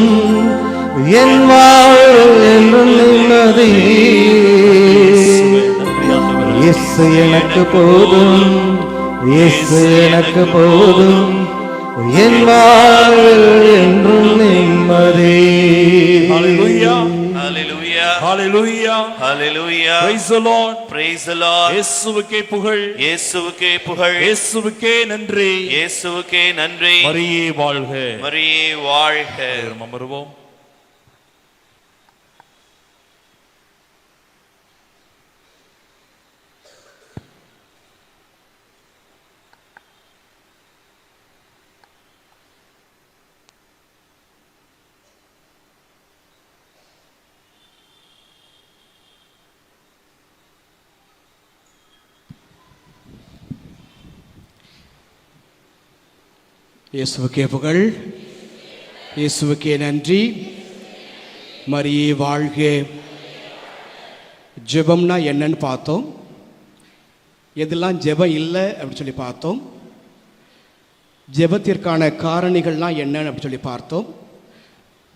S2: என் வாழ்வில் என்றும் நிம்மதி. இயேசு எனக்கு போதும், இயேசு எனக்கு போதும், என் வாழ்வில் என்றும் நிம்மதி.
S3: Hallelujah.
S5: Hallelujah.
S3: Hallelujah.
S5: Hallelujah.
S3: Praise the Lord.
S5: Praise the Lord.
S3: இயேசுவுக்கே புகழ்,
S5: இயேசுவுக்கே புகழ்,
S3: இயேசுவுக்கே நன்றி.
S5: இயேசுவுக்கே நன்றி.
S3: மரியே வாழ்க.
S5: மரியே வாழ்க.
S3: அமருவோம்.
S1: இயேசுவுக்கே புகழ், இயேசுவுக்கே நன்றி. மரியே வாழ்க. ஜெபம்னா என்னன்னு பார்த்தோம். எதெல்லாம் ஜெபம் இல்லை அப்படின்னு சொல்லி பார்த்தோம். ஜெபத்திற்கான காரணிகள்லாம் என்னன்னு அப்படி சொல்லி பார்த்தோம்.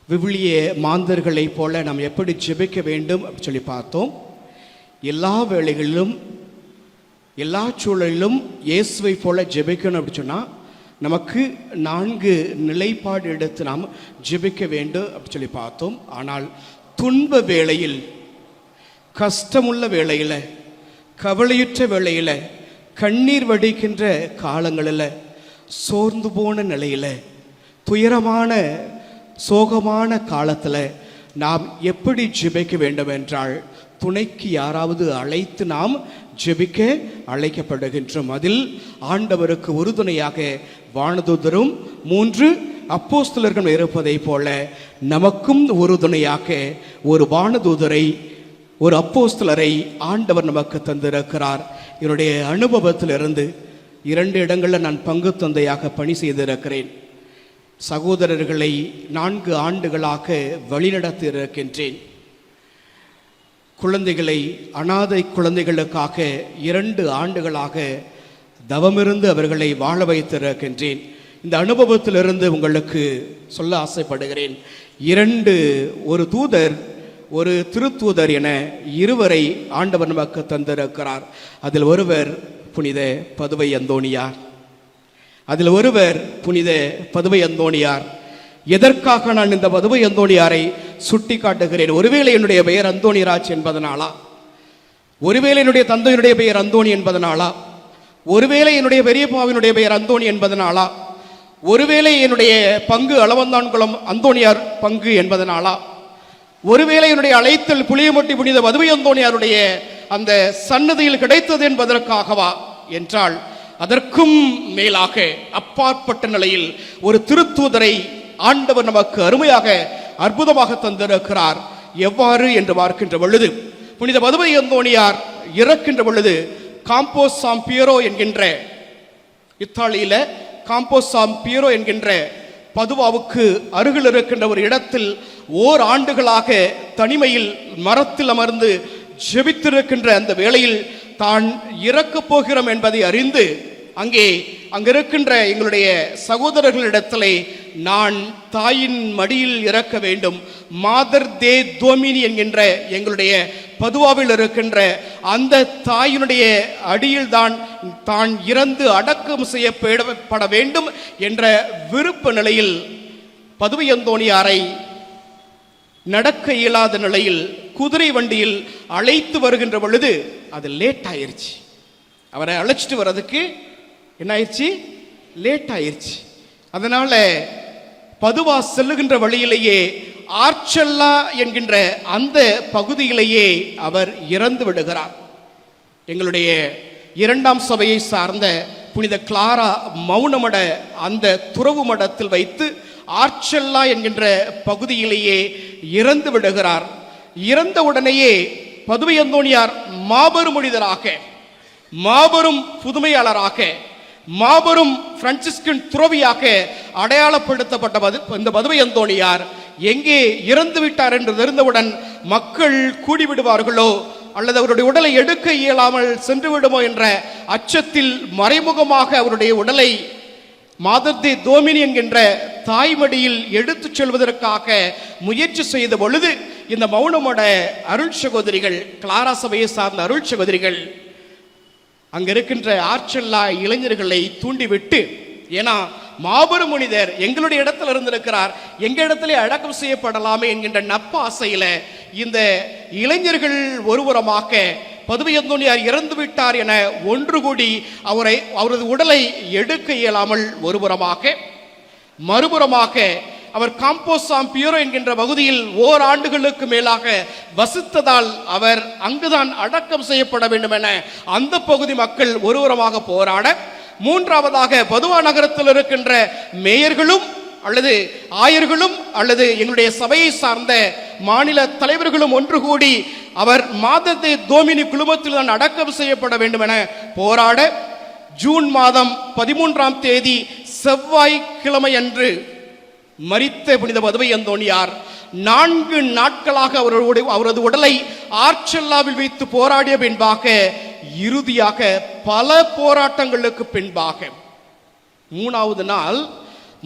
S1: விவிலிய மாந்தர்களை போல நாம் எப்படி ஜெபிக்க வேண்டும் அப்படி சொல்லி பார்த்தோம். எல்லா வேளைகளிலும் எல்லா சூழலிலும் இயேசுவை போல ஜெபிக்கணும் அப்படி சொன்னால் நமக்கு 4 நிலைப்பாடு எடுத்து நாம் ஜெபிக்க வேண்டும் அப்படி சொல்லி பார்த்தோம். ஆனால் துன்ப வேளையில், கஷ்டமுள்ள வேளையில், கவலையுற்ற வேளையில், கண்ணீர் வடிக்கின்ற காலங்களில், சோர்ந்து போன நிலையில், துயரமான சோகமான காலத்தில் நாம் எப்படி ஜெபிக்க வேண்டும் என்றால் துணைக்கு யாராவது அழைத்து நாம் ஜெபிக்க அழைக்கப்படுகின்றோம். அதில் ஆண்டவருக்கு உறுதுணையாக வானதூதரும் 3 அப்போஸ்தலர்கள் இருப்பதை போல நமக்கும் உறுதுணையாக ஒரு வானதூதரை, ஒரு அப்போஸ்தலரை ஆண்டவர் நமக்கு தந்திருக்கிறார். என்னுடைய அனுபவத்திலிருந்து 2 இடங்களில் நான் பங்கு தந்தையாக பணி செய்திருக்கிறேன். சகோதரர்களை 4 ஆண்டுகளாக வழிநடத்தி இருக்கின்றேன். குழந்தைகளை, அனாதை குழந்தைகளுக்காக 2 ஆண்டுகளாக தவமிருந்து அவர்களை வாழ வைத்திருக்கின்றேன். இந்த அனுபவத்திலிருந்து உங்களுக்கு சொல்ல ஆசைப்படுகிறேன். 2 ஒரு தூதர், ஒரு திருத்தூதர் என 2 ஆண்டவர் நமக்கு தந்திருக்கிறார். அதில் ஒருவர் புனித பதுவை அந்தோணியார். அதில் ஒருவர் புனித பதுவை அந்தோணியார். எதற்காக நான் இந்த பதுவை அந்தோணியாரை சுட்டி காட்டுகிறேன்? ஒருவேளை என்னுடைய பெயர் அந்தோணிராஜ் என்பதனாலா? ஒருவேளை என்னுடைய தந்தையினுடைய பெயர் அந்தோணி என்பதனாலா? ஒருவேளை என்னுடைய பெரியப்பாவினுடைய பெயர் அந்தோணி என்பதனாலா? ஒருவேளை என்னுடைய பங்கு அளவந்தான்குளம் அந்தோணியார் பங்கு என்பதனாலா? ஒருவேளை என்னுடைய அழைத்தல் புளியமொட்டி புனித பதுவை அந்தோணியாருடைய அந்த சன்னதியில் கிடைத்தது என்பதற்காகவா என்றால் அதற்கும் மேலாக அப்பாற்பட்ட நிலையில் ஒரு திருத்தூதரை ஆண்டவர் நமக்கு அருமையாக அற்புதமாக தந்திருக்கிறார். எவ்வாறு என்று பார்க்கின்ற பொழுது புனித பதுவை அந்தோணியார் இறக்கின்ற பொழுது காம்போ சாம் பியரோ என்கின்ற, இத்தாலியில காம்போ சாம் பியரோ என்கின்ற பதுவாவுக்கு அருகில் இருக்கின்ற ஒரு இடத்தில் ஓராண்டுகளாக தனிமையில் மரத்தில் அமர்ந்து ஜெபித்திருக்கின்ற அந்த வேளையில் தான் இறக்கப் போகிறோம் என்பதை அறிந்து அங்கிருக்கின்ற எங்களுடைய சகோதரர்களிடத்திலே நான் தாயின் மடியில் இறக்க வேண்டும், மாதர் தே தோமினி என்கின்ற எங்களுடைய பதுவாவில் இருக்கின்ற அந்த தாயினுடைய அடியில் தான் இறந்து அடக்கம் செய்யப்பட வேண்டும் என்ற விருப்ப நிலையில் பதுவை அந்தோணியாரை நடக்க இயலாத நிலையில் குதிரை வண்டியில் அழைத்து வருகின்ற பொழுது அது லேட் ஆயிருச்சு. அவரை அழைச்சிட்டு வர்றதுக்கு என்ன ஆயிடுச்சு? லேட் ஆயிருச்சு. அதனால பதுவா செல்லுகின்ற வழியிலேயே ஆர்ச்சல்லா என்கின்ற அந்த பகுதியிலேயே அவர் இறந்து விடுகிறார். எங்களுடைய 2ஆம் சபையை சார்ந்த புனித கிளாரா மௌனமட அந்த துறவு மடத்தில் வைத்து ஆர்ச்சல்லா என்கின்ற பகுதியிலேயே இறந்து விடுகிறார். இறந்த உடனேயே பதுவை அந்தோணியார் மாபெரும் மனிதராக, மாபெரும் புதுமையாளராக, மாபெரும் பிரான்சிஸ்கன் துறவியாக அடையாளப்படுத்தப்பட்ட இந்த பதுவை அந்தோணியார் எங்கே இறந்து விட்டார் என்று தெரிந்தவுடன் மக்கள் கூடிவிடுவார்களோ அல்லது அவருடைய உடலை எடுக்க இயலாமல் சென்று விடுமோ என்ற அச்சத்தில் மறைமுகமாக அவருடைய உடலை மாதர்தே தோமினி என்கின்ற தாய்மடியில் எடுத்துச் செல்வதற்காக முயற்சி செய்த பொழுது இந்த மௌனமோட அருள் சகோதரிகள், கிளாரா சபையை சார்ந்த அருள் சகோதரிகள் அங்க இருக்கின்ற ஆர்ச்சல்லா இளைஞர்களை தூண்டிவிட்டு, ஏன்னா மாபெரும் மனிதர் எங்களுடைய இடத்துல இருந்திருக்கிறார், எங்க இடத்துல அடக்கம் செய்யப்படலாமே என்கின்ற நப்பாசையில இந்த இளைஞர்கள் ஒருபுறமாக பதுவை அந்தோணியார் இறந்து விட்டார் என ஒன்று கூடி அவரது உடலை எடுக்க இயலாமல் ஒருபுறமாக, மறுபுறமாக அவர் காம்போ சாம் பியரோ என்கின்ற பகுதியில் ஓராண்டுகளுக்கு மேலாக வசித்ததால் அவர் அங்குதான் அடக்கம் செய்யப்பட வேண்டும் என அந்த பகுதி மக்கள் ஒருபுறமாக போராட, மூன்றாவதாக பதுவா நகரத்தில் இருக்கின்ற மேயர்களும் அல்லது ஆயர்களும் அல்லது எங்களுடைய சபையை சார்ந்த மாநில தலைவர்களும் ஒன்று கூடி அவர் மாதத்தை தோமினி குழுமத்தில் தான் அடக்கம் செய்யப்பட வேண்டும் என போராட, ஜூன் மாதம் 13ஆம் தேதி செவ்வாய்க்கிழமை அன்று மரித்த புனித பதுவை அந்தோணியார் 4 நாட்களாக அவரது உடலை ஆர்ச்செல்லாவில் வைத்து போராடிய பின்பாக, இறுதியாக பல போராட்டங்களுக்கு பின்பாக 3வது நாள்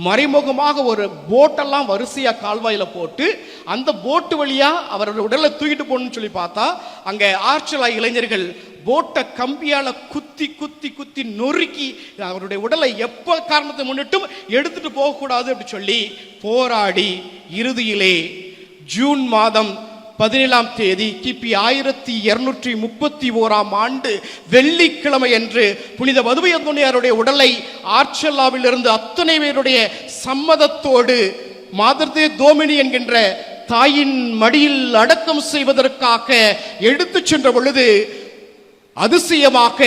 S1: மறைமுகமாக ஒரு போட்டெல்லாம் வரிசையா கால்வாயில போட்டு அந்த போட்டு வழியா அவரோட உடலை தூக்கிட்டு போகணும்னு சொல்லி பார்த்தா, அங்க ஆர்ச்சலா இளைஞர்கள் போட்டை கம்பியால குத்தி குத்தி குத்தி நொறுக்கி அவருடைய உடலை எப்ப காரணத்தை முன்னிட்டும் எடுத்துட்டு போகக்கூடாது அப்படி சொல்லி போராடி இறுதியிலே ஜூன் மாதம் 17ஆம் தேதி கிபி 1231ஆம் ஆண்டு வெள்ளிக்கிழமை அன்று புனித பதுவை அந்தோணியாருடைய உடலை ஆர்ச்செல்லாவிலிருந்து அத்தனை பேருடைய சம்மதத்தோடு மாதர்தே தோமினி என்கின்ற தாயின் மடியில் அடக்கம் செய்வதற்காக எடுத்து சென்ற பொழுது அதிசயமாக,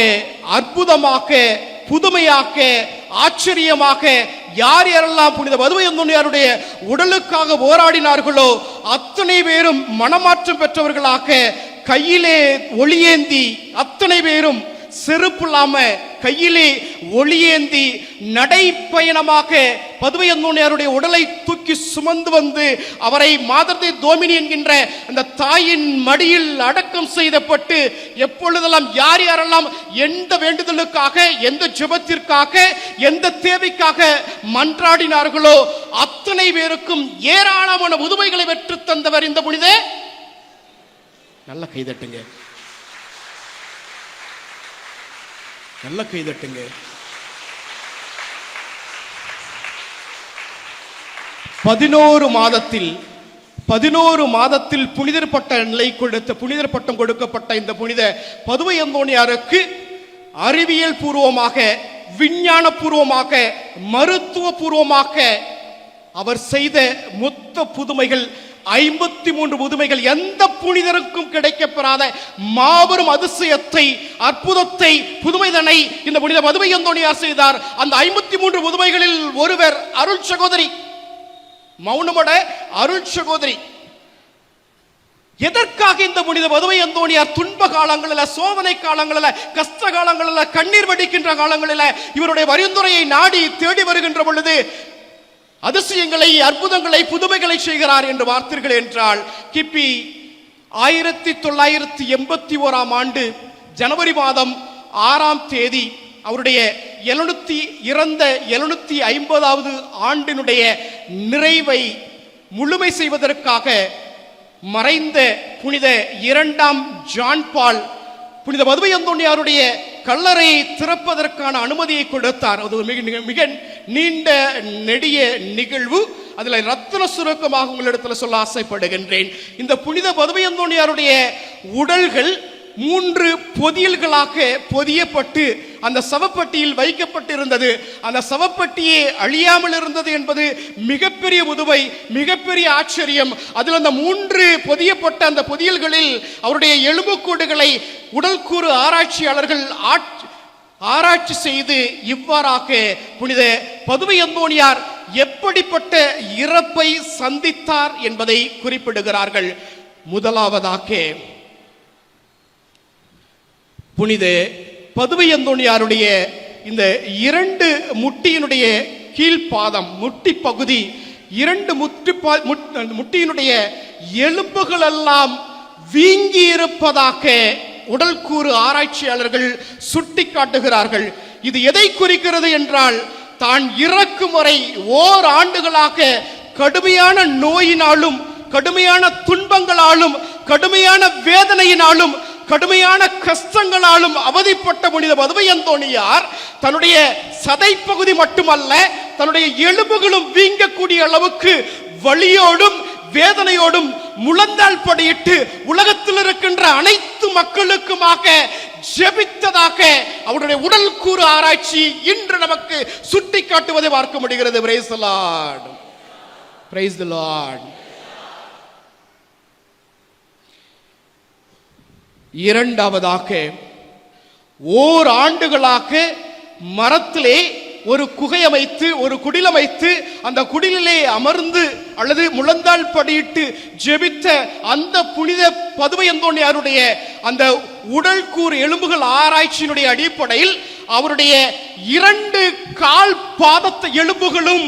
S1: அற்புதமாக, புதுமையாக, ஆச்சரியமாக யார் யாரெல்லாம் புனித பதுவை அந்தோணியாருடைய உடலுக்காக போராடினார்களோ அத்தனை பேரும் மனமாற்றம் பெற்றவர்களாக கையிலே ஒளியேந்தி, அத்தனை பேரும் செருப்பு இல்லாம கையிலே ஒளியேந்தி நடைப்பயணமாக பதுவை அந்தோணியாருடைய உடலை தூக்கி சுமந்து வந்து அவரை மாதர்தே தோமினி என்கின்ற அந்த தாயின் மடியில் அடக்கம் செய்தப்பட்டு, எப்பொழுதெல்லாம் யார் யாரெல்லாம் எந்த வேண்டுதலுக்காக, எந்த ஜெபத்திற்காக, எந்த தேவைக்காக மன்றாடினார்களோ அத்தனை பேருக்கும் ஏராளமான புதுமைகளை பெற்று தந்தவர் இந்த புனித. நல்ல கைதட்டுங்க, நல்ல கைதட்டுங்க. 11 மாதத்தில் புனிதர் பட்ட நிலை கொடுத்த, புனிதர் பட்டம் கொடுக்கப்பட்ட இந்த புனித பதுவை அந்தோணியாருக்கு அறிவியல் பூர்வமாக, விஞ்ஞான பூர்வமாக, மருத்துவ பூர்வமாக அவர் செய்த மொத்த புதுமைகள் 53 புதுமைகள் எந்த புனிதருக்கும் கிடைக்கப்பெறாத மாபெரும் அதிசயத்தை, அற்புதத்தை, புதுமைதனை இந்த புனித பதுவை அந்தோணியார் செய்தார். அந்த 53 புதுமைகளில் ஒருவர் அருள் சகோதரி, மௌனமட அருள் சகோதரி. எதற்காக இந்த புனித பதுவை அந்தோணியார் துன்ப காலங்களில், சோதனை காலங்களில், கஷ்ட காலங்களில், கண்ணீர் வடிக்கின்ற காலங்களில் இவருடைய பரிந்துரையை நாடி தேடி வருகின்ற பொழுது அதிசயங்களை, அற்புதங்களை, புதுமைகளை செய்கிறார் என்று பார்த்தீர்கள் என்றால், கிபி 1981ஆம் ஆண்டு ஜனவரி மாதம் 6ஆம் தேதி அவருடைய இறந்த 750வது ஆண்டினுடைய நிறைவை முழுமை செய்வதற்காக மறைந்த புனித 2ஆம் ஜான் பால் புனித பதுவை அந்தோணியாருடைய கல்லறையை திறப்பதற்கான அனுமதியை கொடுத்தார். அது மிக நீண்ட நெடிய நிகழ்வு. அதில் ரத்தின சுருக்கமாக உங்களிடத்தில் சொல்ல ஆசைப்படுகின்றேன். இந்த புனித பதுவை அந்தோணியாருடைய உடல்கள் 3 பொதியல்களாக பொதியப்பட்டு அந்த சவப்பட்டியில் வைக்கப்பட்டிருந்தது. அந்த சவப்பட்டியே அழியாமல் இருந்தது என்பது மிகப்பெரிய புதுமை, மிகப்பெரிய ஆச்சரியம். அதில் அந்த 3 பொதியப்பட்ட அந்த பொதியல்களில் அவருடைய எலும்புக்கூடுகளை உடல்கூறு ஆராய்ச்சியாளர்கள் ஆராய்ச்சி செய்து இவ்வாறாக புனித பதுவை அந்தோணியார் எப்படிப்பட்ட இறப்பை சந்தித்தார் என்பதை குறிப்பிடுகிறார்கள். முதலாவதாக புனித பதுவை அந்தோணியாருடைய இந்த 2 முட்டியினுடைய கீழ்பாதம், முட்டி பகுதி, 2 முட்டியினுடைய எலும்புகள் எல்லாம் வீங்கி இருப்பதாக உடல் கூறு ஆராய்ச்சியாளர்கள் சுட்டி காட்டுகிறார்கள். இது எதை குறிக்கிறது என்றால், தான் இறக்கும் வரை ஓராண்டுகளாக கடுமையான நோயினாலும், கடுமையான துன்பங்களாலும், கடுமையான வேதனையினாலும், கடுமையான கஷ்டங்களாலும் அவதிப்பட்ட புனித பதுவை அந்தோணியார் தன்னுடைய சதைப்பகுதி மட்டுமல்ல, தன்னுடைய எலும்புகளும் வீங்கக்கூடிய அளவுக்கு வலியோடும் வேதனையோடும் முழந்தாள் படியிட்டு உலகத்தில் இருக்கின்ற அனைத்து மக்களுக்குமாக ஜெபித்ததாக அவருடைய உடல் கூறு ஆராய்ச்சி இன்று நமக்கு சுட்டி காட்டுவதை பார்க்க முடிகிறது. Price the Lord, praise the Lord. இரண்டாவதாக, ஓராண்டுகளாக மரத்திலே ஒரு குகை அமைத்து, ஒரு குடில் அமைத்து, அந்த குடிலே அமர்ந்து அல்லது முழந்தாள் படியிட்டு ஜெபித்த அந்த புனித பதுவை அந்தோணியாருடைய அந்த உடல் கூறு எலும்புகள் ஆராய்ச்சியினுடைய அடிப்படையில் அவருடைய 2 கால் பாதத்து எலும்புகளும்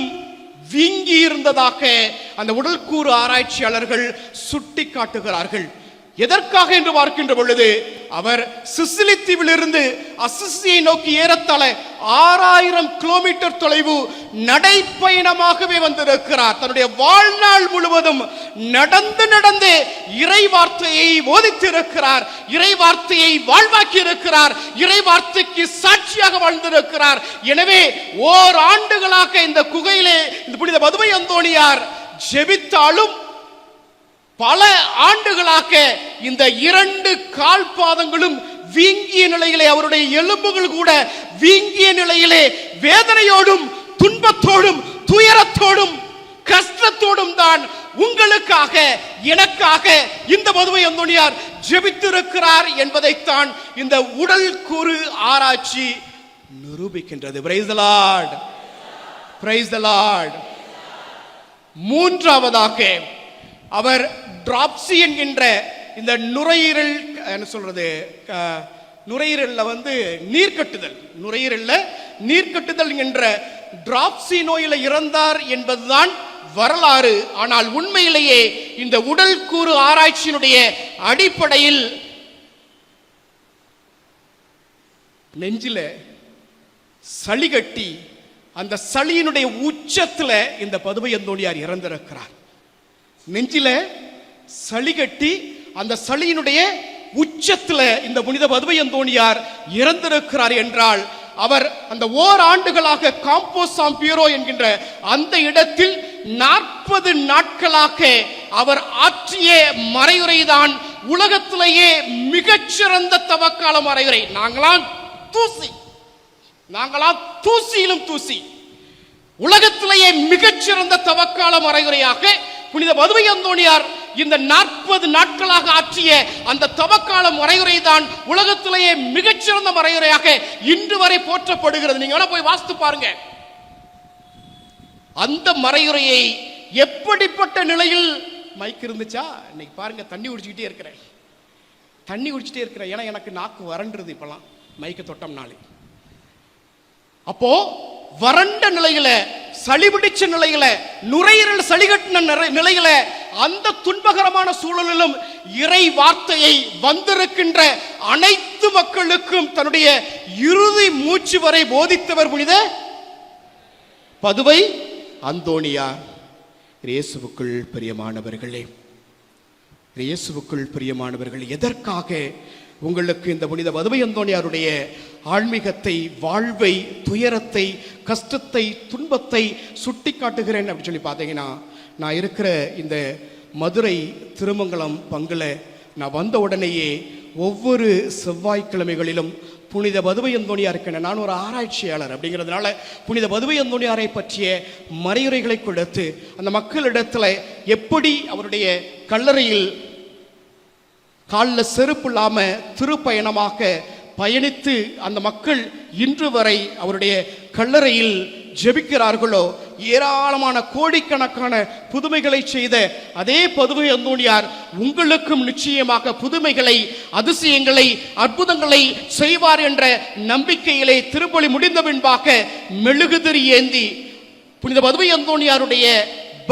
S1: வீங்கி இருந்ததாக அந்த உடல்கூறு ஆராய்ச்சியாளர்கள் சுட்டி காட்டுகிறார்கள். எதற்காக என்று பார்க்கின்ற பொழுது அவர் சிசிலி தீவிலிருந்து அசிசியை நோக்கி ஏறத்தாழ 6000 கிலோமீட்டர் தொலைவு நடைப்பயணமாகவே வந்திருக்கிறார். தன்னுடைய வாழ்நாள் முழுவதும் நடந்து இறை வார்த்தையை போதித்திருக்கிறார், இறை வார்த்தையை வாழ்வாக்கி இருக்கிறார், இறை வார்த்தைக்கு சாட்சியாக வாழ்ந்திருக்கிறார். எனவே ஓராண்டுகளாக இந்த குகையிலே இந்த புனித பதுமை அந்தோணியார் ஜெபித்தாலும் பல ஆண்டுகளாக இந்த 2 கால் பாதங்களும் வீங்கிய நிலையிலே, அவருடைய எலும்புகள் கூட வீங்கிய நிலையிலே வேதனையோடும் துன்பத்தோடும் துயரத்தோடும் கஷ்டத்தோடும் தான் உங்களுக்காக எனக்காக இந்த பதுமை அந்தோணியார் ஜெபித்திருக்கிறார் என்பதைத்தான் இந்த உடல் கூறு ஆராய்ச்சி நிரூபிக்கின்றது. Praise the Lord, praise the Lord. மூன்றாவதாக அவர் டிராப்சி என்கின்ற இந்த நுரையீரல் என்ன சொல்றது, நுரையீரல்ல நீர்க்கட்டுதல், நுரையீரல்ல நீர்க்கட்டுதல் என்ற டிராப்சி நோயில இறந்தார் என்பதுதான் வரலாறு. ஆனால் உண்மையிலேயே இந்த உடல் கூறு ஆராய்ச்சியினுடைய அடிப்படையில் நெஞ்சில சளி கட்டி அந்த சளியினுடைய உச்சத்துல இந்த பதுமை அந்தோணியார் இறந்திருக்கிறார். நெஞ்சில சளி கட்டி அந்த சளியினுடைய உச்சத்துல இந்த புனித பதுமை அந்தோணியார் இறந்திருக்கிறார் என்றால் அவர் அந்த ஓராண்டுகளாக காம்போ சான் பியரோ என்கின்ற அந்த இடத்தில் 40 நாட்களாக அவர் ஆற்றிய மறையுரைதான் உலகத்திலேயே மிகச்சிறந்த தவக்கால மறையுரை. நாங்களாம் தூசியிலும் தூசி. உலகத்திலேயே மிகச்சிறந்த தவக்கால மறையுரையாக புனித பதுமை அந்தோணியார் இந்த 40 நாட்களாக ஆற்றிய அந்த தவக்கால மறையுரை தான் உலகத்திலேயே மிகச்சிறந்த மறையுரையாக இன்று வரை போற்றப்படுகிறது. நீங்க வேணா போய் வாசித்து பாருங்க. அந்த மறையுரையை எப்படிப்பட்ட நிலையில் மைக் இருந்துச்சா, இன்னைக்கு பாருங்க தண்ணி குடிச்சுக்கிட்டே இருக்கிறேன், ஏன்னா எனக்கு நாக்கு வறண்டுறது இப்பெல்லாம் மைக்க தொட்டம்னாலே. அப்போ வறண்ட நிலையில, சளி பிடிச்ச நிலையில, நுரையீரல் சளிகட்டின நிலையில, அந்த துன்பகரமான சூழலிலும் இறை வார்த்தையை வந்திருக்கின்ற அனைத்து மக்களுக்கும் தன்னுடைய இறுதி மூச்சு வரை போதித்தவர் புனித பதுவை அந்தோணியார். இயேசுவுக்குள் பிரியமானவர்களே, இயேசுவுக்குள் பிரியமானவர்கள், எதற்காக உங்களுக்கு இந்த புனித பதுமை அந்தோணியாருடைய ஆன்மீகத்தை, வாழ்வை, துயரத்தை, கஷ்டத்தை, துன்பத்தை சுட்டி காட்டுகிறேன் அப்படின்னு சொல்லி பார்த்தீங்கன்னா, நான் இருக்கிற இந்த மதுரை திருமங்கலம் பங்குல நான் வந்த உடனேயே ஒவ்வொரு செவ்வாய்க்கிழமைகளிலும் புனித பதுமை அந்தோணியாருக்கு, நான் ஒரு ஆராய்ச்சியாளர் அப்படிங்கிறதுனால புனித பதுமை அந்தோணியாரை பற்றிய மறையுரைகளை கொடுத்து அந்த மக்களிடத்தில் எப்படி அவருடைய கல்லறையில் காலில் செருப்பு இல்லாம திருப்பயணமாக பயணித்து அந்த மக்கள் இன்று வரை அவருடைய கல்லறையில் ஜெபிக்கிறார்களோ, ஏராளமான கோடிக்கணக்கான புதுமைகளை செய்த அதே பதுமை அந்தோணியார் உங்களுக்கும் நிச்சயமாக புதுமைகளை, அதிசயங்களை, அற்புதங்களை செய்வார் என்ற நம்பிக்கையிலே திருப்பலி முடிந்த பின்பாக மெழுகுதிரி ஏந்தி புனித பதுமை அந்தோணியாருடைய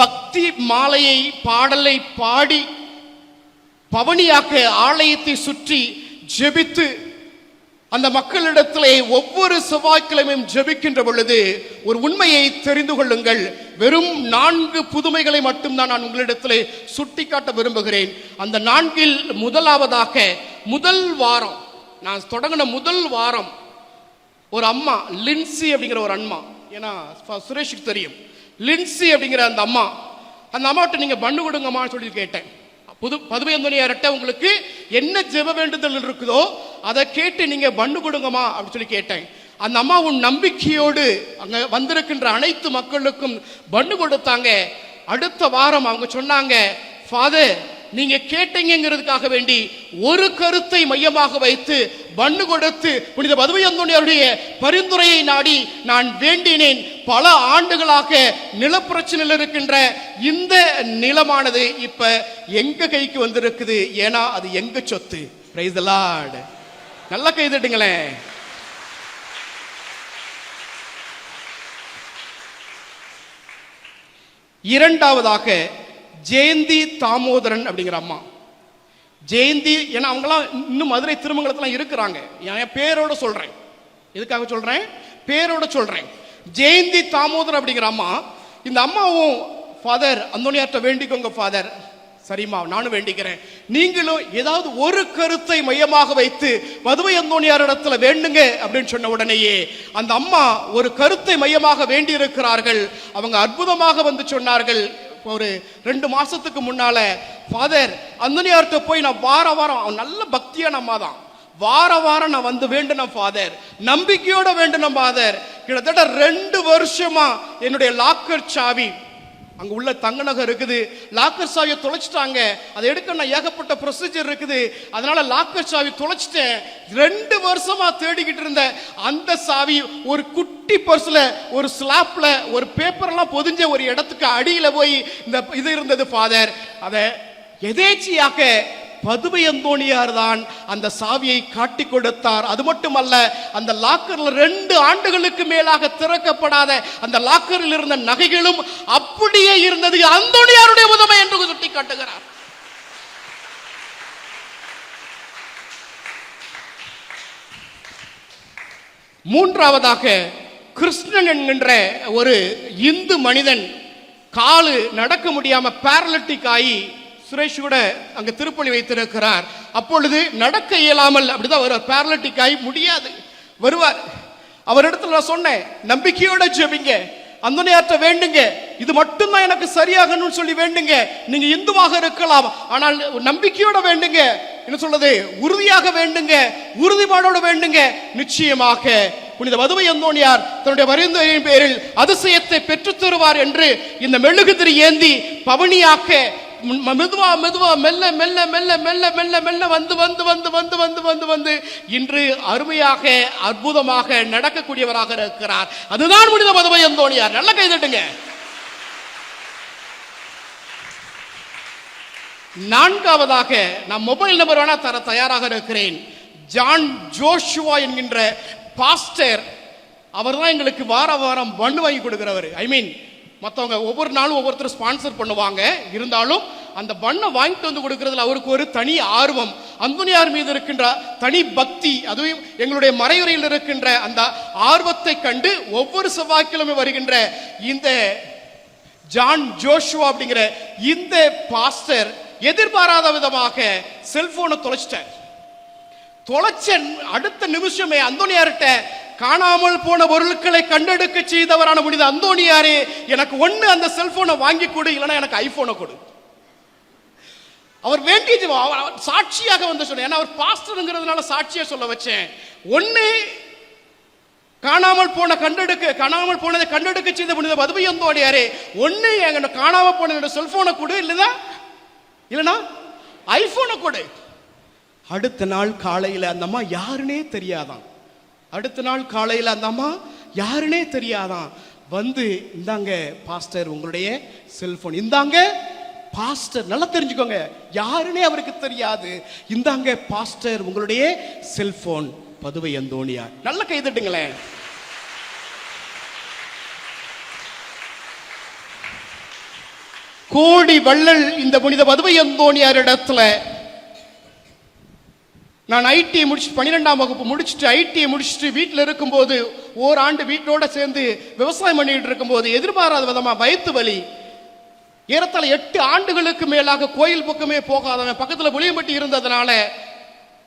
S1: பக்தி மாலையை, பாடலை பாடி பவனியாக்க ஆலயத்தை சுற்றி ஜெபித்து அந்த மக்களிடத்திலே ஒவ்வொரு செவ்வாய்க்கிழமையும் ஜெபிக்கின்ற பொழுது ஒரு உண்மையை தெரிந்து கொள்ளுங்கள். வெறும் 4 புதுமைகளை மட்டும்தான் நான் உங்களிடத்திலே சுட்டிக்காட்ட விரும்புகிறேன். அந்த 4இல் முதலாவதாக, முதல் வாரம், நான் தொடங்கின முதல் வாரம், ஒரு அம்மா லின்சி அப்படிங்கிற ஒரு அம்மா, ஏன்னா சுரேஷுக்கு தெரியும் லின்சி அப்படிங்கிற அந்த அம்மாட்ட நீங்க பண்ணு கொடுங்கம்மான்னு சொல்லி கேட்டேன். பதுமை அந்தோணியார்ட்ட உங்களுக்கு என்ன ஜெப வேண்டுதல் இருக்குதோ அதை கேட்டு நீங்க பண்ணு கொடுங்கம்மா அப்படின்னு சொல்லி கேட்டேன். அந்த அம்மா உன் நம்பிக்கையோடு அங்க வந்திருக்கின்ற அனைத்து மக்களுக்கும் பண்ணு கொடுத்தாங்க. அடுத்த வாரம் அவங்க சொன்னாங்க, ஃபாதர் நீங்க கேட்டீங்கிறதுக்காக வேண்டி ஒரு கருத்தை மையமாக வைத்து பண்ணு கொடுத்து புனித பதுமை அந்தோணியாருடைய பரிந்துரையை நாடி நான் வேண்டினேன். பல ஆண்டுகளாக நிலப்பிரச்சனையில் இருக்கின்ற இந்த நிலமானது இப்ப எங்க கைக்கு வந்திருக்குது, ஏன்னா அது எங்க சொத்து. Price the Lord. நல்ல கை தட்டுங்களேன். இரண்டாவதாக ஜெயந்தி தாமோதரன் அப்படிங்கிற அம்மா. ஜெயந்தி, ஏன்னா அவங்களாம் இன்னும் மதுரை திருமங்கலத்துல இருக்கிறாங்க. என் பேரோட சொல்றேன். எதுக்காக சொல்றேன்? பேரோட சொல்றேன். ஜெயந்தி தாமோதரன் அப்படிங்கிற அம்மா. இந்த அம்மாவும் ஃபாதர் அந்தோனியார்ட்ட வேண்டிக்கோங்க ஃபாதர். சரிம்மா, நானும் வேண்டிக்கிறேன். நீங்களும் ஏதாவது ஒரு கருத்தை மையமாக வைத்து மதுவை அந்தோனியார் இடத்துல வேண்டுங்க அப்படின்னு சொன்ன உடனேயே அந்த அம்மா ஒரு கருத்தை மையமாக வேண்டி இருக்கிறார்கள். அவங்க அற்புதமாக வந்து சொன்னார்கள். ஒரு 2 மாசத்துக்கு முன்னால ஃபாதர் அந்தோனியார்ட்ட போய் நான் வாரம் அவன் நல்ல பக்தியான அம்மா தான், வாரம் நான் வந்து வேண்டின ஃபாதர், நம்பிக்கையோட வேண்டின ஃபாதர். கிட்டத்தட்ட 2 வருஷமா என்னுடைய லாக்கர் சாவி அங்க உள்ள தங்க நகை இருக்குது, லாக்கர் சாவியை தொலைச்சிட்டாங்க. அதை எடுக்க நான் ஏகப்பட்ட ப்ரொசீஜர் இருக்குது, அதனால லாக்கர் சாவி தொலைச்சிட்டேன். 2 வருஷமா தேடிக்கிட்டு இருந்த அந்த சாவி ஒரு குட்டி பர்ஸ்ல ஒரு ஸ்லாப்ல ஒரு பேப்பர் எல்லாம் பொதிஞ்ச ஒரு இடத்துக்கு அடியில போய் இந்த இது இருந்தது ஃபாதர். அதை எதேச்சியாக பதுவை அந்தோனியார் தான் அந்த சாவியை காட்டி கொடுத்தார். அது மட்டுமல்ல, அந்த லாக்கர்ல 2 ஆண்டுகளுக்கு மேலாக திறக்கப்படாத அந்த லாக்கரில் இருந்த நகைகளும் அப்படியே இருந்தது. அந்தோனியாருடைய உதவி என்று சுட்டி காட்டுகிறார். மூன்றாவதாக கிருஷ்ணன் என்கின்ற ஒரு இந்து மனிதன் காலு நடக்க முடியாம பேரலிட்டிக் ஆகி சுரேஷ் கூட அங்க திருப்பலி வைத்திருக்கிறார். அப்பொழுது நடக்க இயலாமல் அப்படிதான் வருவார், பேரலிட்டிக் ஆகி முடியாது வருவார். அவரிடத்துல நான் சொன்னேன், நம்பிக்கையோட ஜெபிங்க, அந்தோனியார்ட்ட வேண்டுங்க, இது மட்டும்தான் எனக்கு சரியாகணும்னு சொல்லி வேண்டுங்க. நீங்க இந்துவாக இருக்கலாம், ஆனால் நம்பிக்கையோட வேண்டுங்க, என்ன சொல்றது, உறுதியாக வேண்டுங்க, உறுதிப்பாடோட வேண்டுங்க. நிச்சயமாக புனித மதுவை அந்தோனியார் தன்னுடைய பரிந்துரையின் பேரில் அதிசயத்தை பெற்றுத் தருவார் என்று இந்த மெழுகுதிரி ஏந்தி பவனியாக்க மெதுவா மெதுவா மெல்ல மெல்ல மெல்ல மெல்ல மெல்ல மெல்ல வந்து வந்து வந்து வந்து வந்து வந்து வந்து இன்று அருமையாக அற்புதமாக நடக்கக்கூடியவராக இருக்கிறார். அதுதான் புனித மதுவை அந்தோனியார். நல்ல கைதட்டுங்க. நான்காவதாக நான் மொபைல் நம்பர் வேணா தர தயாராக இருக்கிறேன். ஜான் ஜோஷுவா என்கின்ற பாஸ்டர், அவர் தான் எங்களுக்கு வாரம் பண்ணு வாங்கி கொடுக்கிறவர். ஐ மீன், மற்றவங்க ஒவ்வொரு நாளும் ஒவ்வொருத்தர் ஸ்பான்சர் பண்ணுவாங்க, இருந்தாலும் அந்த பண்ணை வாங்கிட்டு வந்து கொடுக்கறதுல அவருக்கு ஒரு தனி ஆர்வம், அந்தோனியார் மீது இருக்கின்ற தனி பக்தி, அதுவும் எங்களுடைய மறையுறையில் இருக்கின்ற அந்த ஆர்வத்தை கண்டு ஒவ்வொரு செவ்வாய்க்கிழமை வருகின்ற இந்த ஜான் ஜோஷுவா அப்படிங்கிற இந்த பாஸ்டர் எதிர்பாராத விதமாக செல்போனை தொலைச்சிட்டார். தொலைச்ச அடுத்த நிமிஷமே அந்தோனியார்கிட்ட காணாமல் போன பொருட்களை கண்டெடுக்க செய்தவரான புனித அந்தோனியாரே, எனக்கு ஒண்ணு அந்த செல்போனை வாங்கி கொடு, இல்லைன்னா எனக்கு ஐபோனை கொடு. அவர் வேண்டிய சாட்சியாக வந்து சொன்ன, ஏன்னா அவர் பாஸ்டருங்கிறதுனால சாட்சியா சொல்ல வச்சேன். ஒண்ணு காணாமல் போனதை கண்டெடுக்க செய்த புனித மதுவை அந்தோனியாரே, ஒண்ணு எங்க காணாம போன செல்போனை கொடு, இல்லைன்னா ஐபோனை கொடு. அடுத்த நாள் காலையில அந்த அம்மா யாருன்னே தெரியாதான். அடுத்த நாள் காலையில் அந்த அம்மா யாருன்னே தெரியாதான் வந்து, இந்தாங்க பாஸ்டர் உங்களுடைய செல்போன், இந்தாங்க பாஸ்டர், நல்லா தெரிஞ்சுக்கோங்க, யாருன்னே அவருக்கு தெரியாது, இந்தாங்க பாஸ்டர் உங்களுடைய செல்போன். பதுவை அந்தோனியார். நல்ல கைதட்டுங்களேன். கோடி வள்ளல் இந்த புனித பதுவை அந்தோனியார் இடத்துல நான் ஐடிஐ முடிச்சுட்டு 12ஆம் வகுப்பு முடிச்சுட்டு ஐடிஐ முடிச்சுட்டு வீட்டில் இருக்கும்போது, ஓராண்டு வீட்டோட சேர்ந்து விவசாயம் பண்ணிட்டு இருக்கும்போது எதிர்பாராத விதமா வயிற்று வலி, ஏறத்தாழ 8 ஆண்டுகளுக்கு மேலாக கோயில் பக்கமே போகாதவன், பக்கத்தில் புளியம்பட்டி இருந்ததுனால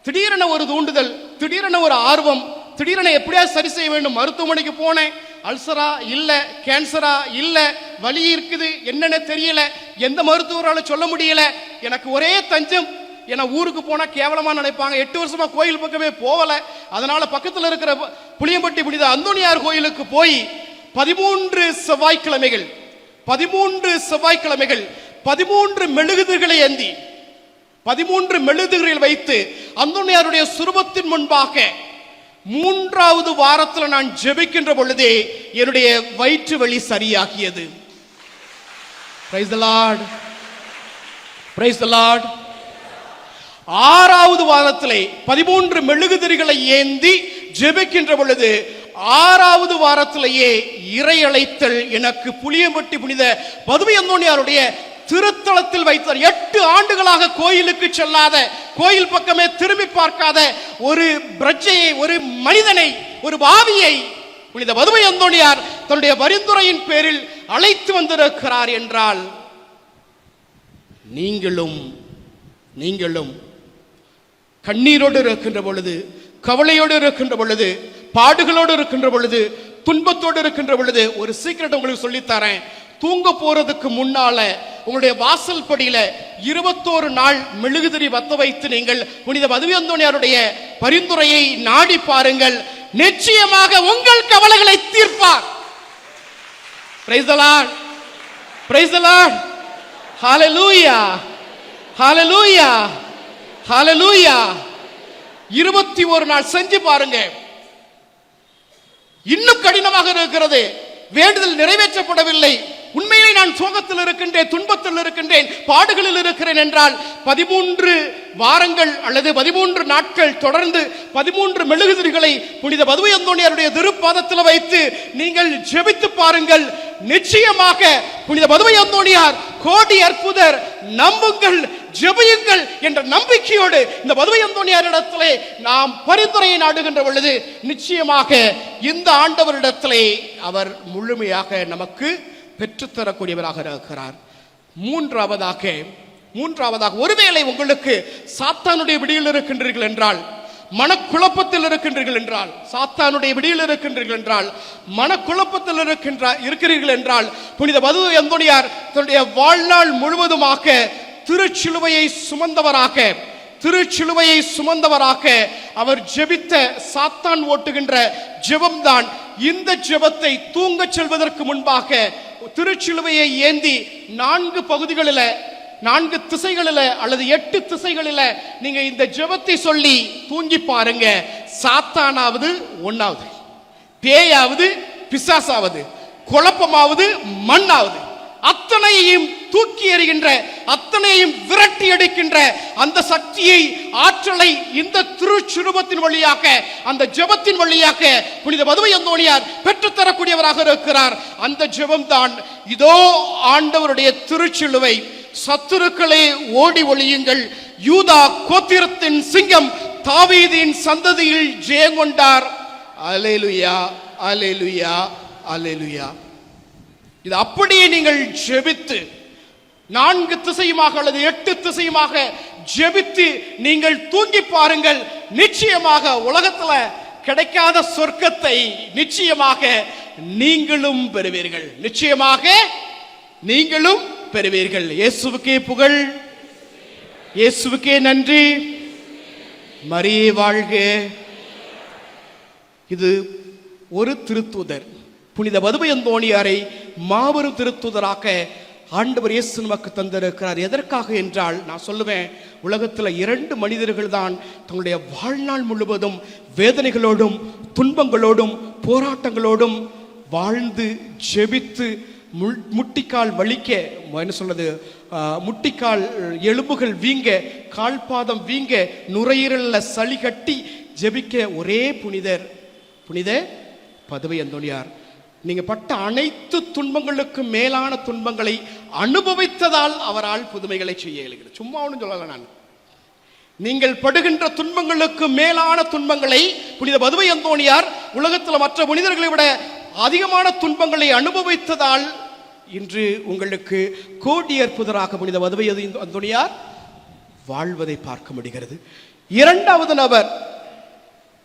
S1: திடீரென ஒரு தூண்டுதல், திடீரென ஒரு ஆர்வம், திடீரென எப்படியாவது சரி செய்ய வேண்டும். மருத்துவமனைக்கு போனேன். அல்சரா இல்ல, கேன்சரா இல்ல, வலி இருக்குது, என்னன்னு தெரியல, எந்த மருத்துவராலும் சொல்ல முடியல. எனக்கு ஒரே தஞ்சம், ஏன்னா ஊருக்கு போனா கேவலமா நினைப்பாங்க. 8 வருஷமா கோயில் பக்கமே போகல. அதனால பக்கத்தில் இருக்கிற புளியம்பட்டி புனித அந்தோனியார் கோயிலுக்கு போய் 13 செவ்வாய்க்கிழமைகள் 13 மெழுகுதிரிகளை ஏந்தி 13 மெழுகுதிரிகள் வைத்து அந்தோனியாருடைய சுரூபத்தின் முன்பாக 3வது வாரத்தில் நான் ஜெபிக்கின்ற பொழுதே என்னுடைய வயிற்று வலி சரியாகியது. Praise the Lord. Praise the Lord. 6வது வாரத்திலே 13 மெழுகுதிரிகளை ஏந்தி ஜெபிக்கின்ற பொழுது 6வது வாரத்திலேயே இறையழைத்தல் எனக்கு புளியம்பட்டி புனித பதுவை அந்தோணியாருடைய திருத்தலத்தில் வைத்தார். 8 ஆண்டுகளாக கோயிலுக்கு செல்லாத, கோயில் பக்கமே திரும்பி பார்க்காத ஒரு பிரஜையை, ஒரு மனிதனை, ஒரு பாவியை புனித பதுவை அந்தோணியார் தன்னுடைய பரிந்துரையின் பேரில் அழைத்து வந்திருக்கிறார் என்றால் நீங்களும் கண்ணீரோடு இருக்கின்ற பொழுது, கவலையோடு இருக்கின்ற பொழுது, பாடுகளோடு இருக்கின்ற பொழுது, துன்பத்தோடு இருக்கின்ற பொழுது, ஒரு சீக்கிரட் உங்களுக்கு சொல்லித்தரேன். தூங்க போறதுக்கு முன்னால உங்களுடைய வாசல் படியில 21 நாள் மெழுகுதிரி பத்த வைத்து நீங்கள் புனித பதுவை அந்தோணியாருடைய பரிந்துரையை நாடி பாருங்கள். நிச்சயமாக உங்கள் கவலைகளை தீர்ப்பார். Praise the Lord, praise the Lord, hallelujah, hallelujah, hallelujah. 21 நாள் செஞ்சு பாருங்க. இன்னும் கடினமாக இருக்கிறது, வேண்டுதல் நிறைவேற்றப்படவில்லை, உண்மையிலே நான் சோகத்தில் இருக்கின்றேன், துன்பத்தில் இருக்கின்றேன், பாடுகளில் இருக்கிறேன் என்றால் 13 வாரங்கள் அல்லது 13 நாட்கள் தொடர்ந்து 13 மெழுகுதிரிகளை புனித பதுவை அந்தோணியாருடைய திருப்பாதத்தில் வைத்து நீங்கள் ஜெபித்து பாருங்கள். நிச்சயமாக புனித பதுவை அந்தோணியார் கோடி அற்புதர், நம்புங்கள், ஜெபியுங்கள் என்ற நம்பிக்கையோடு இந்த பதுவை அந்தோணியாரிடத்திலே நாம் பரிந்துரையை நாடுகின்ற பொழுது நிச்சயமாக இந்த ஆண்டவரிடத்திலே அவர் முழுமையாக நமக்கு பெற்றுத்தரக்கூடியவராக இருக்கிறார். மூன்றாவதாக ஒருவேளை உங்களுக்கு சாத்தானுடைய விடியில் இருக்கின்றீர்கள் என்றால், மனக்குழப்பத்தில் இருக்கின்றீர்கள் என்றால், சாத்தானுடைய விடியில் இருக்கின்றீர்கள் என்றால், மனக்குழப்பத்தில் இருக்கிறீர்கள் என்றால், புனித பதுவை அந்தோணியார் தன்னுடைய வாழ்நாள் முழுவதுமாக திருச்சிலுவையை சுமந்தவராக அவர் ஜெபித்த, சாத்தான் ஓட்டுகின்ற ஜெபம்தான் இந்த ஜெபத்தை தூங்க செல்வதற்கு முன்பாக திருச்சிலுவையை ஏந்தி 4 பகுதிகளில், 4 திசைகளில் அல்லது 8 திசைகளில் நீங்க இந்த ஜெபத்தை சொல்லி தூங்கி பாருங்க. சாத்தானாவது, ஒன்னாவது பேயாவது, பிசாசாவது, குழப்பமாவது, மண்ணாவது, அத்தனையையும் தூக்கி எறிகின்ற, அத்தனையையும் விரட்டி அடிக்கின்ற அந்த சக்தியை, ஆற்றலை இந்த திருச்சுரூபத்தின் வழியாக, அந்த ஜெபத்தின் வழியாக புனித பதுவை அந்தோணியார் பெற்றுத்தரக்கூடியவராக இருக்கிறார். அந்த ஜெபம் தான் இதோ ஆண்டவருடைய திருச்சிலுவை, சத்துருக்களே ஓடி ஒளியுங்கள், யூதா கோத்திரத்தின் சிங்கம் தாவீதின் சந்ததியில் ஜெயங்கொண்டார். அல்லேலூயா, அல்லேலூயா, அல்லேலூயா. இது அப்படியே நீங்கள் ஜெபித்து 4 திசையுமாக அல்லது 8 திசையுமாக ஜெபித்து நீங்கள் தூங்கி பாருங்கள். நிச்சயமாக உலகத்துல கிடைக்காத சொர்க்கத்தை நிச்சயமாக நீங்களும் பெறுவீர்கள். நிச்சயமாக நீங்களும் பெறுவீர்கள். இயேசுவுக்கே புகழ், இயேசுவுக்கே நன்றி, மரியே வாழ்க. இது ஒரு திருத்தூதர் புனித பதுவை அந்தோணியாரை மாபெரும் திருத்தூதராக ஆண்டவர் இயேசு நமக்கு தந்திருக்கிறார். எதற்காக என்றால், நான் சொல்லுவேன், உலகத்தில் 2 மனிதர்கள் தான் தங்களுடைய வாழ்நாள் முழுவதும் வேதனைகளோடும் துன்பங்களோடும் போராட்டங்களோடும் வாழ்ந்து ஜெபித்து முட்டிக்கால் வலிக்க, என்ன சொல்றது, முட்டிக்கால் எலும்புகள் வீங்க, கால்பாதம் வீங்க, நுரையீரல்ல சளி கட்டி ஜெபிக்க ஒரே புனித பதுவை அந்தோணியார். நீங்க பட்ட அனைத்து துன்பங்களுக்கு மேலான துன்பங்களை அனுபவித்ததால் அவரால் புதுமைகளை செய்ய இயலுகிறது. சும்மா ஒன்றும் சொல்லல, நான் நீங்கள் படுகின்ற துன்பங்களுக்கு மேலான துன்பங்களை புனித பதுவை அந்தோணியார் உலகத்தில் மற்ற புனிதர்களை விட அதிகமான துன்பங்களை அனுபவித்ததால் இன்று உங்களுக்கு கோடி அற்புதராக புனித பதுவை அந்தோணியார் வாழ்வதை பார்க்க முடிகிறது. 2வது நபர்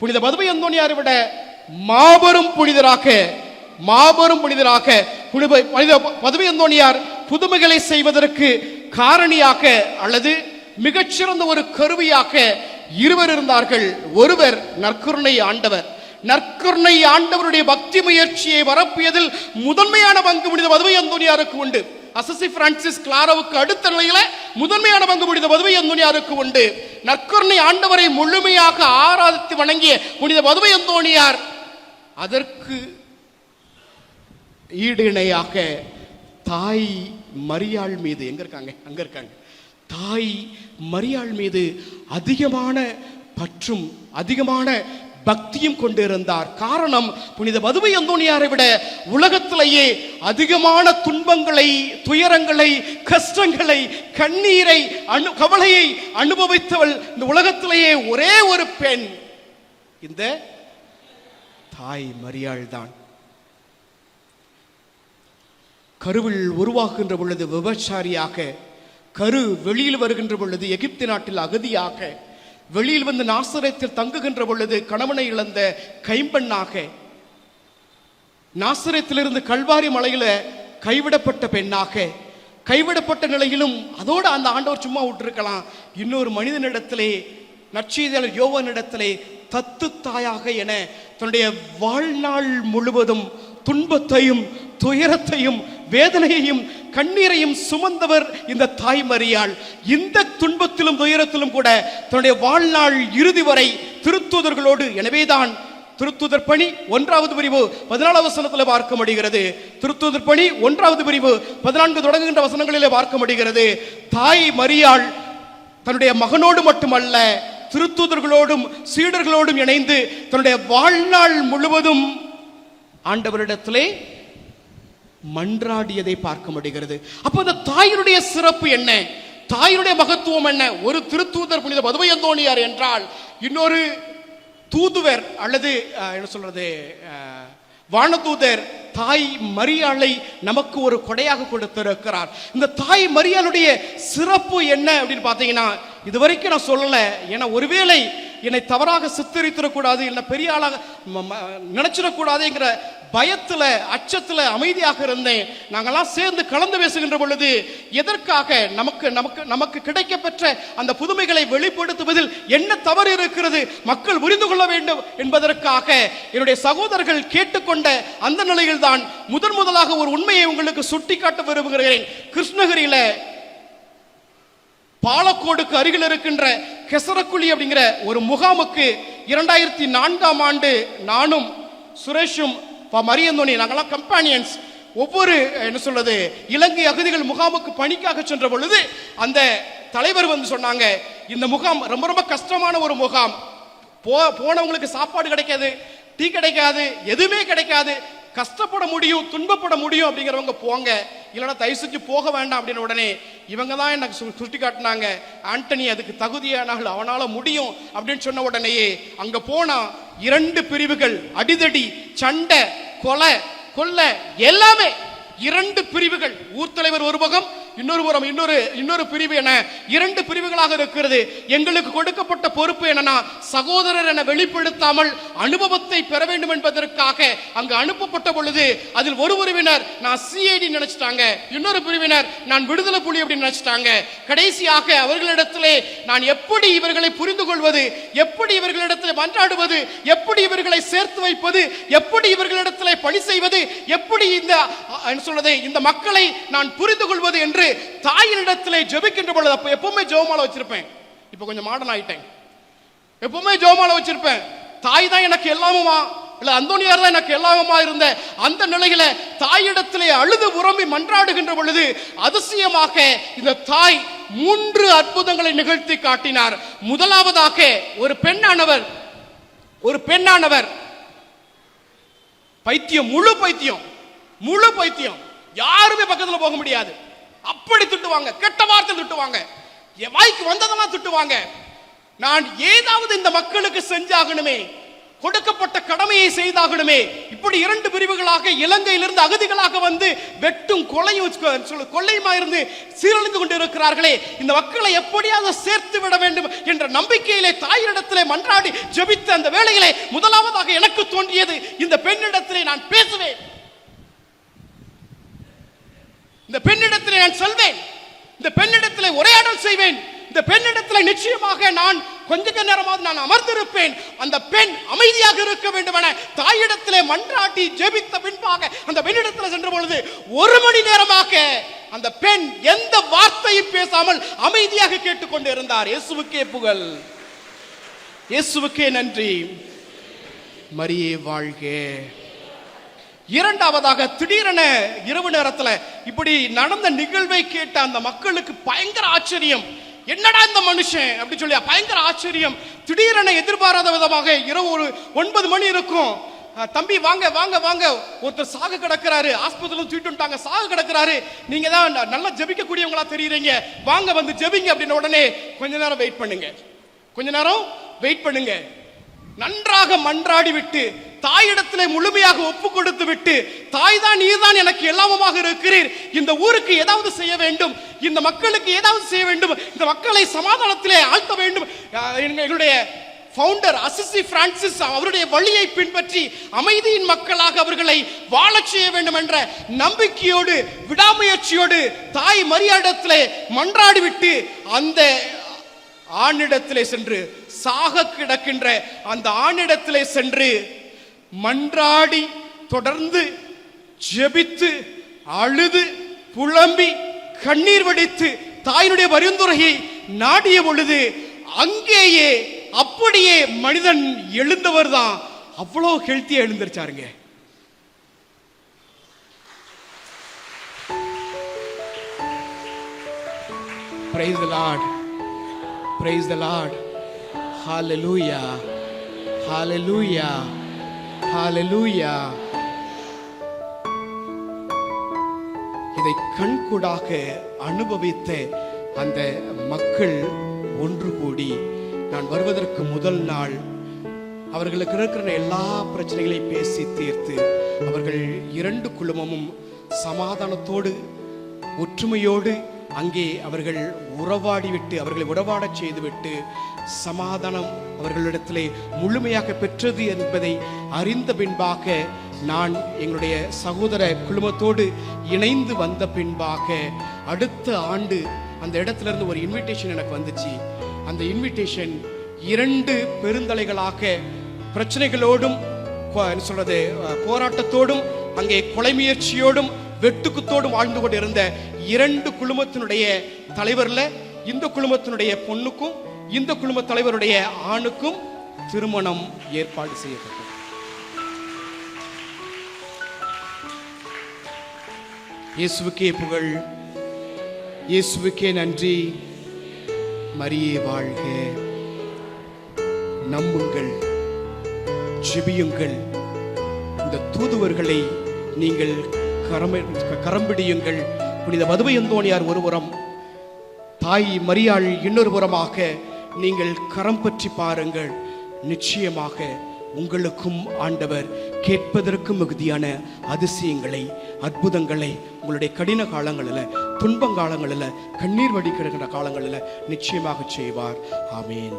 S1: புனித பதுவை அந்தோணியாரை விட மாபெரும் புனிதராக புனித பதுவை அந்தோணியார் புதுமைகளை செய்வதற்கு காரணியாக அல்லது மிகச்சிறந்த ஒரு கருவியாக இருவர் இருந்தார்கள். ஒருவர் நற்கருணை ஆண்டவர். நற்கருணை ஆண்டவருடைய பக்தி முயற்சியை பரப்பியதில் முதன்மையான பங்கு புனித பதுவை அந்தோணியாருக்கு உண்டு. அசசி பிரான்சிஸ் கிளாராவுக்கு அடுத்த நிலையில முதன்மையான பங்கு புனித பதுவை அந்தோணியாருக்கு உண்டு. நற்கருணை ஆண்டவரை முழுமையாக ஆராதித்து வணங்கிய புனித பதுவை அந்தோணியார் அதற்கு ஈடு இணையாக தாய் மரியாள் மீது, எங்க இருக்காங்க, தாய் மரியாள் மீது அதிகமான பற்றும் அதிகமான பக்தியும் கொண்டிருந்தார். காரணம், புனித மதுவை அந்தோணியாரை விட உலகத்திலேயே அதிகமான துன்பங்களை, துயரங்களை, கஷ்டங்களை, கண்ணீரை, கவலையை அனுபவித்தவள் இந்த உலகத்திலேயே ஒரே ஒரு பெண் இந்த தாய் மரியாள் தான். கருவில் உருவாகின்ற பொழுது விபச்சாரியாக, கரு வெளியில் வருகின்ற பொழுது எகிப்து நாட்டில் அகதியாக, வெளியில் வந்து நாசரேத்தில் தங்குகின்ற பொழுது கணவனை இழந்த கைம்பெண்ணாக, நாசரேத்திலிருந்து கல்வாரி மலையில கைவிடப்பட்ட பெண்ணாக, கைவிடப்பட்ட நிலையிலும் அதோடு அந்த ஆண்டவர் சும்மா விட்டுருக்கலாம், இன்னொரு மனிதனிடத்திலே, நற்செய்தியாளர் யோவானிடத்திலே தத்து தாயாக என தன்னுடைய வாழ்நாள் முழுவதும் துன்பத்தையும் துயரத்தையும் வேதனையையும் கண்ணீரையும் சுமந்தவர் இந்த தாய் மரியாள். இந்த துன்பத்திலும் துயரத்திலும் கூட தன்னுடைய வாழ்நாள் இறுதி வரை திருத்தூதர்களோடு, எனவேதான் திருத்தூதர் பணி 1வது பிரிவு 14வது வசனத்தில் பார்க்க முடிகிறது. திருத்தூதர் பணி 1வது பிரிவு 14 தொடங்குகின்ற வசனங்களிலே பார்க்க முடிகிறது. தாய் மரியாள் தன்னுடைய மகனோடு மட்டுமல்ல, திருத்தூதர்களோடும் சீடர்களோடும் இணைந்து தன்னுடைய வாழ்நாள் முழுவதும் ஆண்டவரிடத்திலே மன்றாடியதை பார்க்க முடிகிறது. அப்ப அந்த தாயினுடைய சிறப்பு என்ன, தாயினுடைய மகத்துவம் என்ன? ஒரு திருத்தூதர் புனித மதுவை அந்தோணியார் என்றால், இன்னொரு தூதுவர் அல்லது என்ன சொல்றது, வானதூதர் தாய் மரியாளை நமக்கு ஒரு கொடையாக கொடுத்திருக்கிறார். இந்த தாய் மரியாளுடைய சிறப்பு என்ன அப்படின்னு பார்த்தீங்கன்னா, இதுவரைக்கும் நான் சொல்லல. ஏன்னா ஒருவேளை என்னை தவறாக சித்தரித்திடக்கூடாது, என்ன பெரிய ஆளாக நினைச்சிடக்கூடாதுங்கிற பயத்துல, அச்சத்துல அமைதியாக இருந்தேன். நாங்கெல்லாம் சேர்ந்து கலந்து பேசுகின்ற பொழுது எதற்காக நமக்கு நமக்கு நமக்கு கிடைக்கப்பெற்ற அந்த புதுமைகளை வெளிப்படுத்துவதில் என்ன தவறு இருக்கிறது, மக்கள் புரிந்து கொள்ள வேண்டும் என்பதற்காக என்னுடைய சகோதரர்கள் கேட்டுக்கொண்ட அந்த நிலையில் தான் முதலாக ஒரு உண்மையை உங்களுக்கு சுட்டிக்காட்ட விரும்புகிறேன். கிருஷ்ணகிரியில பாலக்கோடுக்கு அருகில் இருக்கின்ற கெசரக்குழி அப்படிங்கிற ஒரு முகாமுக்கு 2004ஆம் ஆண்டு நானும் சுரேஷும் மரியந்தோனி நாங்களாம் கம்பானியன்ஸ் ஒவ்வொரு என்ன சொல்றது இலங்கை அகதிகள் முகாமுக்கு பணிக்காக சென்ற பொழுது அந்த தலைவர் வந்து சொன்னாங்க, இந்த முகாம் ரொம்ப ரொம்ப கஷ்டமான ஒரு முகாம், போனவங்களுக்கு சாப்பாடு கிடைக்காது, டீ கிடைக்காது, எதுவுமே கிடைக்காது, கஷ்டப்பட முடியும், துன்பப்பட முடியும், அப்படிங்கிறவங்க போங்க, இல்லைன்னா தயவு செஞ்சு போக வேண்டாம் அப்படின்னு உடனே இவங்க தான் எனக்கு சுட்டி காட்டினாங்க, ஆண்டனி அதுக்கு தகுதியானால் அவனால முடியும் அப்படின்னு சொன்ன உடனேயே அங்க போனா 2 பிரிவுகள், அடிதடி, சண்டை, கொலை, கொள்ளை, எல்லாமே 2 பிரிவுகள். ஊர் தலைவர் ஒரு பக்கம், இன்னொரு புறம் இன்னொரு பிரிவு என 2 பிரிவுகளாக இருக்கிறது. எங்களுக்கு கொடுக்கப்பட்ட பொறுப்பு என்னன்னா, சகோதரர் என வெளிப்படுத்தாமல் அனுபவத்தை பெற வேண்டும் என்பதற்காக அங்கு அனுப்பப்பட்ட பொழுது அதில் ஒரு பிரிவினர் நான் சிஐடி நினைச்சிட்டாங்க, இன்னொரு பிரிவினர் நான் விடுதலை புலி அப்படின்னு நினைச்சிட்டாங்க. கடைசியாக அவர்களிடத்திலே நான் எப்படி இவர்களை புரிந்து கொள்வது, எப்படி இவர்களிடத்தில் மன்றாடுவது, எப்படி இவர்களை சேர்த்து வைப்பது, எப்படி இவர்களிடத்திலே பணி செய்வது, எப்படி இந்த மக்களை நான் புரிந்து கொள்வது என்று தாயினிடத்திலே ஜெபிக்கின்ற பொழுது, அப்ப எப்பவுமே ஜெபமாலை வச்சிருப்பேன், இப்ப கொஞ்சம் மாடர்ன் ஆயிட்டேன், எப்பவுமே ஜெபமாலை வச்சிருப்பேன். தாய் தான் எனக்கு எல்லாமுமா, இல்ல அந்தோணியார் தான் எனக்கு எல்லாமுமா இருந்த அந்த நிலையில தாயிடத்திலே அழுது உரம்பி மன்றாடுகின்ற பொழுது அதிசயமாக இந்த தாய் 3 அற்புதங்களை நிகழ்த்தி காட்டினார். முதலாவதாக ஒரு பெண்ணானவர் பைத்தியம், முழு பைத்தியம், யாருமே பக்கத்துல போக முடியாது, அப்படி திட்டுவாங்க, கெட்ட வார்த்தை திட்டுவாங்க, வாய்க்கு வந்ததெல்லாம் திட்டுவாங்க. நான் ஏதாவது இந்த மக்களுக்கு செஞ்சாகணுமே, கொடுக்கப்பட்ட கடமையை செய்தாகணுமே. இப்படி 2 பிரிவுகளாக இலங்கையிலிருந்து அகதிகளாக வந்து வெட்டும் கொள்ளையுமா இருந்து சீரழிந்து கொண்டிருக்கிறார்களே, இந்த மக்களை எப்படியாவது சேர்த்து விட வேண்டும் என்ற நம்பிக்கையிலே தாயினிடத்திலே மன்றாடி ஜெபித்த அந்த வேளையிலே முதலாவதாக எனக்கு தோன்றியது, இந்த பெண்ணிடத்திலே நான் பேசுவேன், இந்த பெண்ணிடத்திலே நான் சொல்வேன், இந்த பெண்ணிடத்திலே உரையாடல் செய்வேன், இந்த பெண்ணிடத்தில் நிச்சயமாக நான் கொஞ்ச நேரமாவது நான் அமர்ந்திருப்பேன். அந்த பெண் அமைதியாக இருக்க வேண்டும் என தாயிடத்திலே மன்றாட்டி ஜெபித்த பின்பாக அந்த பெண்ணிடத்தில் சென்ற பொழுது 1 மணி நேரமாக அந்த பெண் எந்த வார்த்தையும் பேசாமல் அமைதியாக கேட்டுக்கொண்டு இருந்தார். இயேசுவுக்கே புகழ், இயேசுவுக்கே நன்றி, மரியே வாழ்க. இரண்டாவதாக, திடீரென இரவு நேரத்தில் இப்படி நடந்த நிகழ்வை கேட்ட அந்த மக்களுக்கு பயங்கர ஆச்சரியம். என்னடா இந்த மனுஷன் அப்படி சொல்லி பயங்கர ஆச்சரியம். திடீரென எதிர்பாராத விதமாக இரவு ஒரு 9 மணி இருக்கும். தம்பி வாங்க வாங்க வாங்க, ஒருத்தர் சாக கிடக்கிறாரு, ஆஸ்பத்திரியில தூக்கிட்டு வந்துட்டாங்க, சாக கிடக்கிறாரு, நீங்க தான் நல்லா ஜெபிக்க கூடியவங்களா தெரியுறீங்க, வாங்க வந்து ஜெபிங்க அப்படின்ன உடனே கொஞ்ச நேரம் வெயிட் பண்ணுங்க, கொஞ்ச நேரம் வெயிட் பண்ணுங்க. நன்றாக மன்றாடி விட்டு தாயிடத்திலே முழுமையாக ஒப்பு கொடுத்து விட்டு, தாய் தான் நீதான் எனக்கு எல்லாமுமாக இருக்கிறீர், இந்த ஊருக்கு ஏதாவது செய்ய வேண்டும், இந்த மக்களுக்கு ஏதாவது செய்ய வேண்டும், இந்த மக்களை சமாதானத்திலே ஆழ்த்த வேண்டும், எங்களுடைய ஃபவுண்டர் அசிசி பிரான்சிஸ் அவருடைய வழியை பின்பற்றி அமைதியின் மக்களாக அவர்களை வாழச் செய்ய வேண்டும் என்ற நம்பிக்கையோடு விடாமுயற்சியோடு தாய் மரியாதத்திலே மன்றாடி விட்டு அந்த ஆணிடத்திலே சென்று, சாக கிடக்கின்ற அந்த ஆணிடத்திலே சென்று மன்றாடி தொடர்ந்து ஜெபித்து அழுது புலம்பி கண்ணீர் வடித்து தாயினுடைய பரிந்துரையை நாடிய பொழுது அங்கேயே அப்படியே மனிதன் எழுந்தவர் தான். அவ்வளோ ஹெல்த்தியா எழுந்திருச்சாருங்க. Praise the Lord. Praise the Lord. Hallelujah. Hallelujah. Hallelujah. இதை கண்கூடாக அனுபவித்த அந்த மக்கள் ஒன்று கூடி, நான் வருவதற்கு முதல் நாள் அவர்களுக்கு இருக்கிற எல்லா பிரச்சனைகளையும் பேசி தீர்த்து, அவர்கள் 2 குழுமமும் சமாதானத்தோடு ஒற்றுமையோடு அங்கே அவர்கள் உறவாடிவிட்டு, அவர்களை உறவாடச் செய்துவிட்டு, சமாதானம் அவர்களிடத்திலே முழுமையாக பெற்றது என்பதை அறிந்த பின்பாக, நான் எங்களுடைய சகோதர குழுமத்தோடு இணைந்து வந்த பின்பாக அடுத்த ஆண்டு அந்த இடத்துல இருந்து ஒரு இன்விடேஷன் எனக்கு வந்துச்சு. அந்த இன்விடேஷன் 2 பெருந்தலைகளாக பிரச்சனைகளோடும் சொல்றது போராட்டத்தோடும் அங்கே கொலை முயற்சியோடும் வெட்டுக்குத்தோடும் வாழ்ந்து கொண்டிருந்த 2 குழுமத்தினுடைய தலைவர்ல இந்த குழுமத்தினுடைய பொண்ணுக்கும் இந்த குழும தலைவருடைய ஆணுக்கும் திருமணம் ஏற்பாடு செய்யப்பட்டது. இயேசுவுக்கே புகழ், இயேசுவுக்கே நன்றி. மரியே வாழ்க. நம்புங்கள், ஜெபியுங்கள், இந்த தூதுவர்களை நீங்கள் கரம்பிடியுங்கள். புனித மதுவை அந்தோணியார் ஒருபுறம், தாய் மரியாள் இன்னொரு புறமாக நீங்கள் கரம் பற்றி பாருங்கள். நிச்சயமாக உங்களுக்கும் ஆண்டவர் கேட்பதற்கு மிகுதியான அதிசயங்களை, அற்புதங்களை உங்களுடைய கடின காலங்களில், துன்பங்காலங்களில், கண்ணீர் வடிக்கிற காலங்களில் நிச்சயமாக செய்வார். ஆமேன்.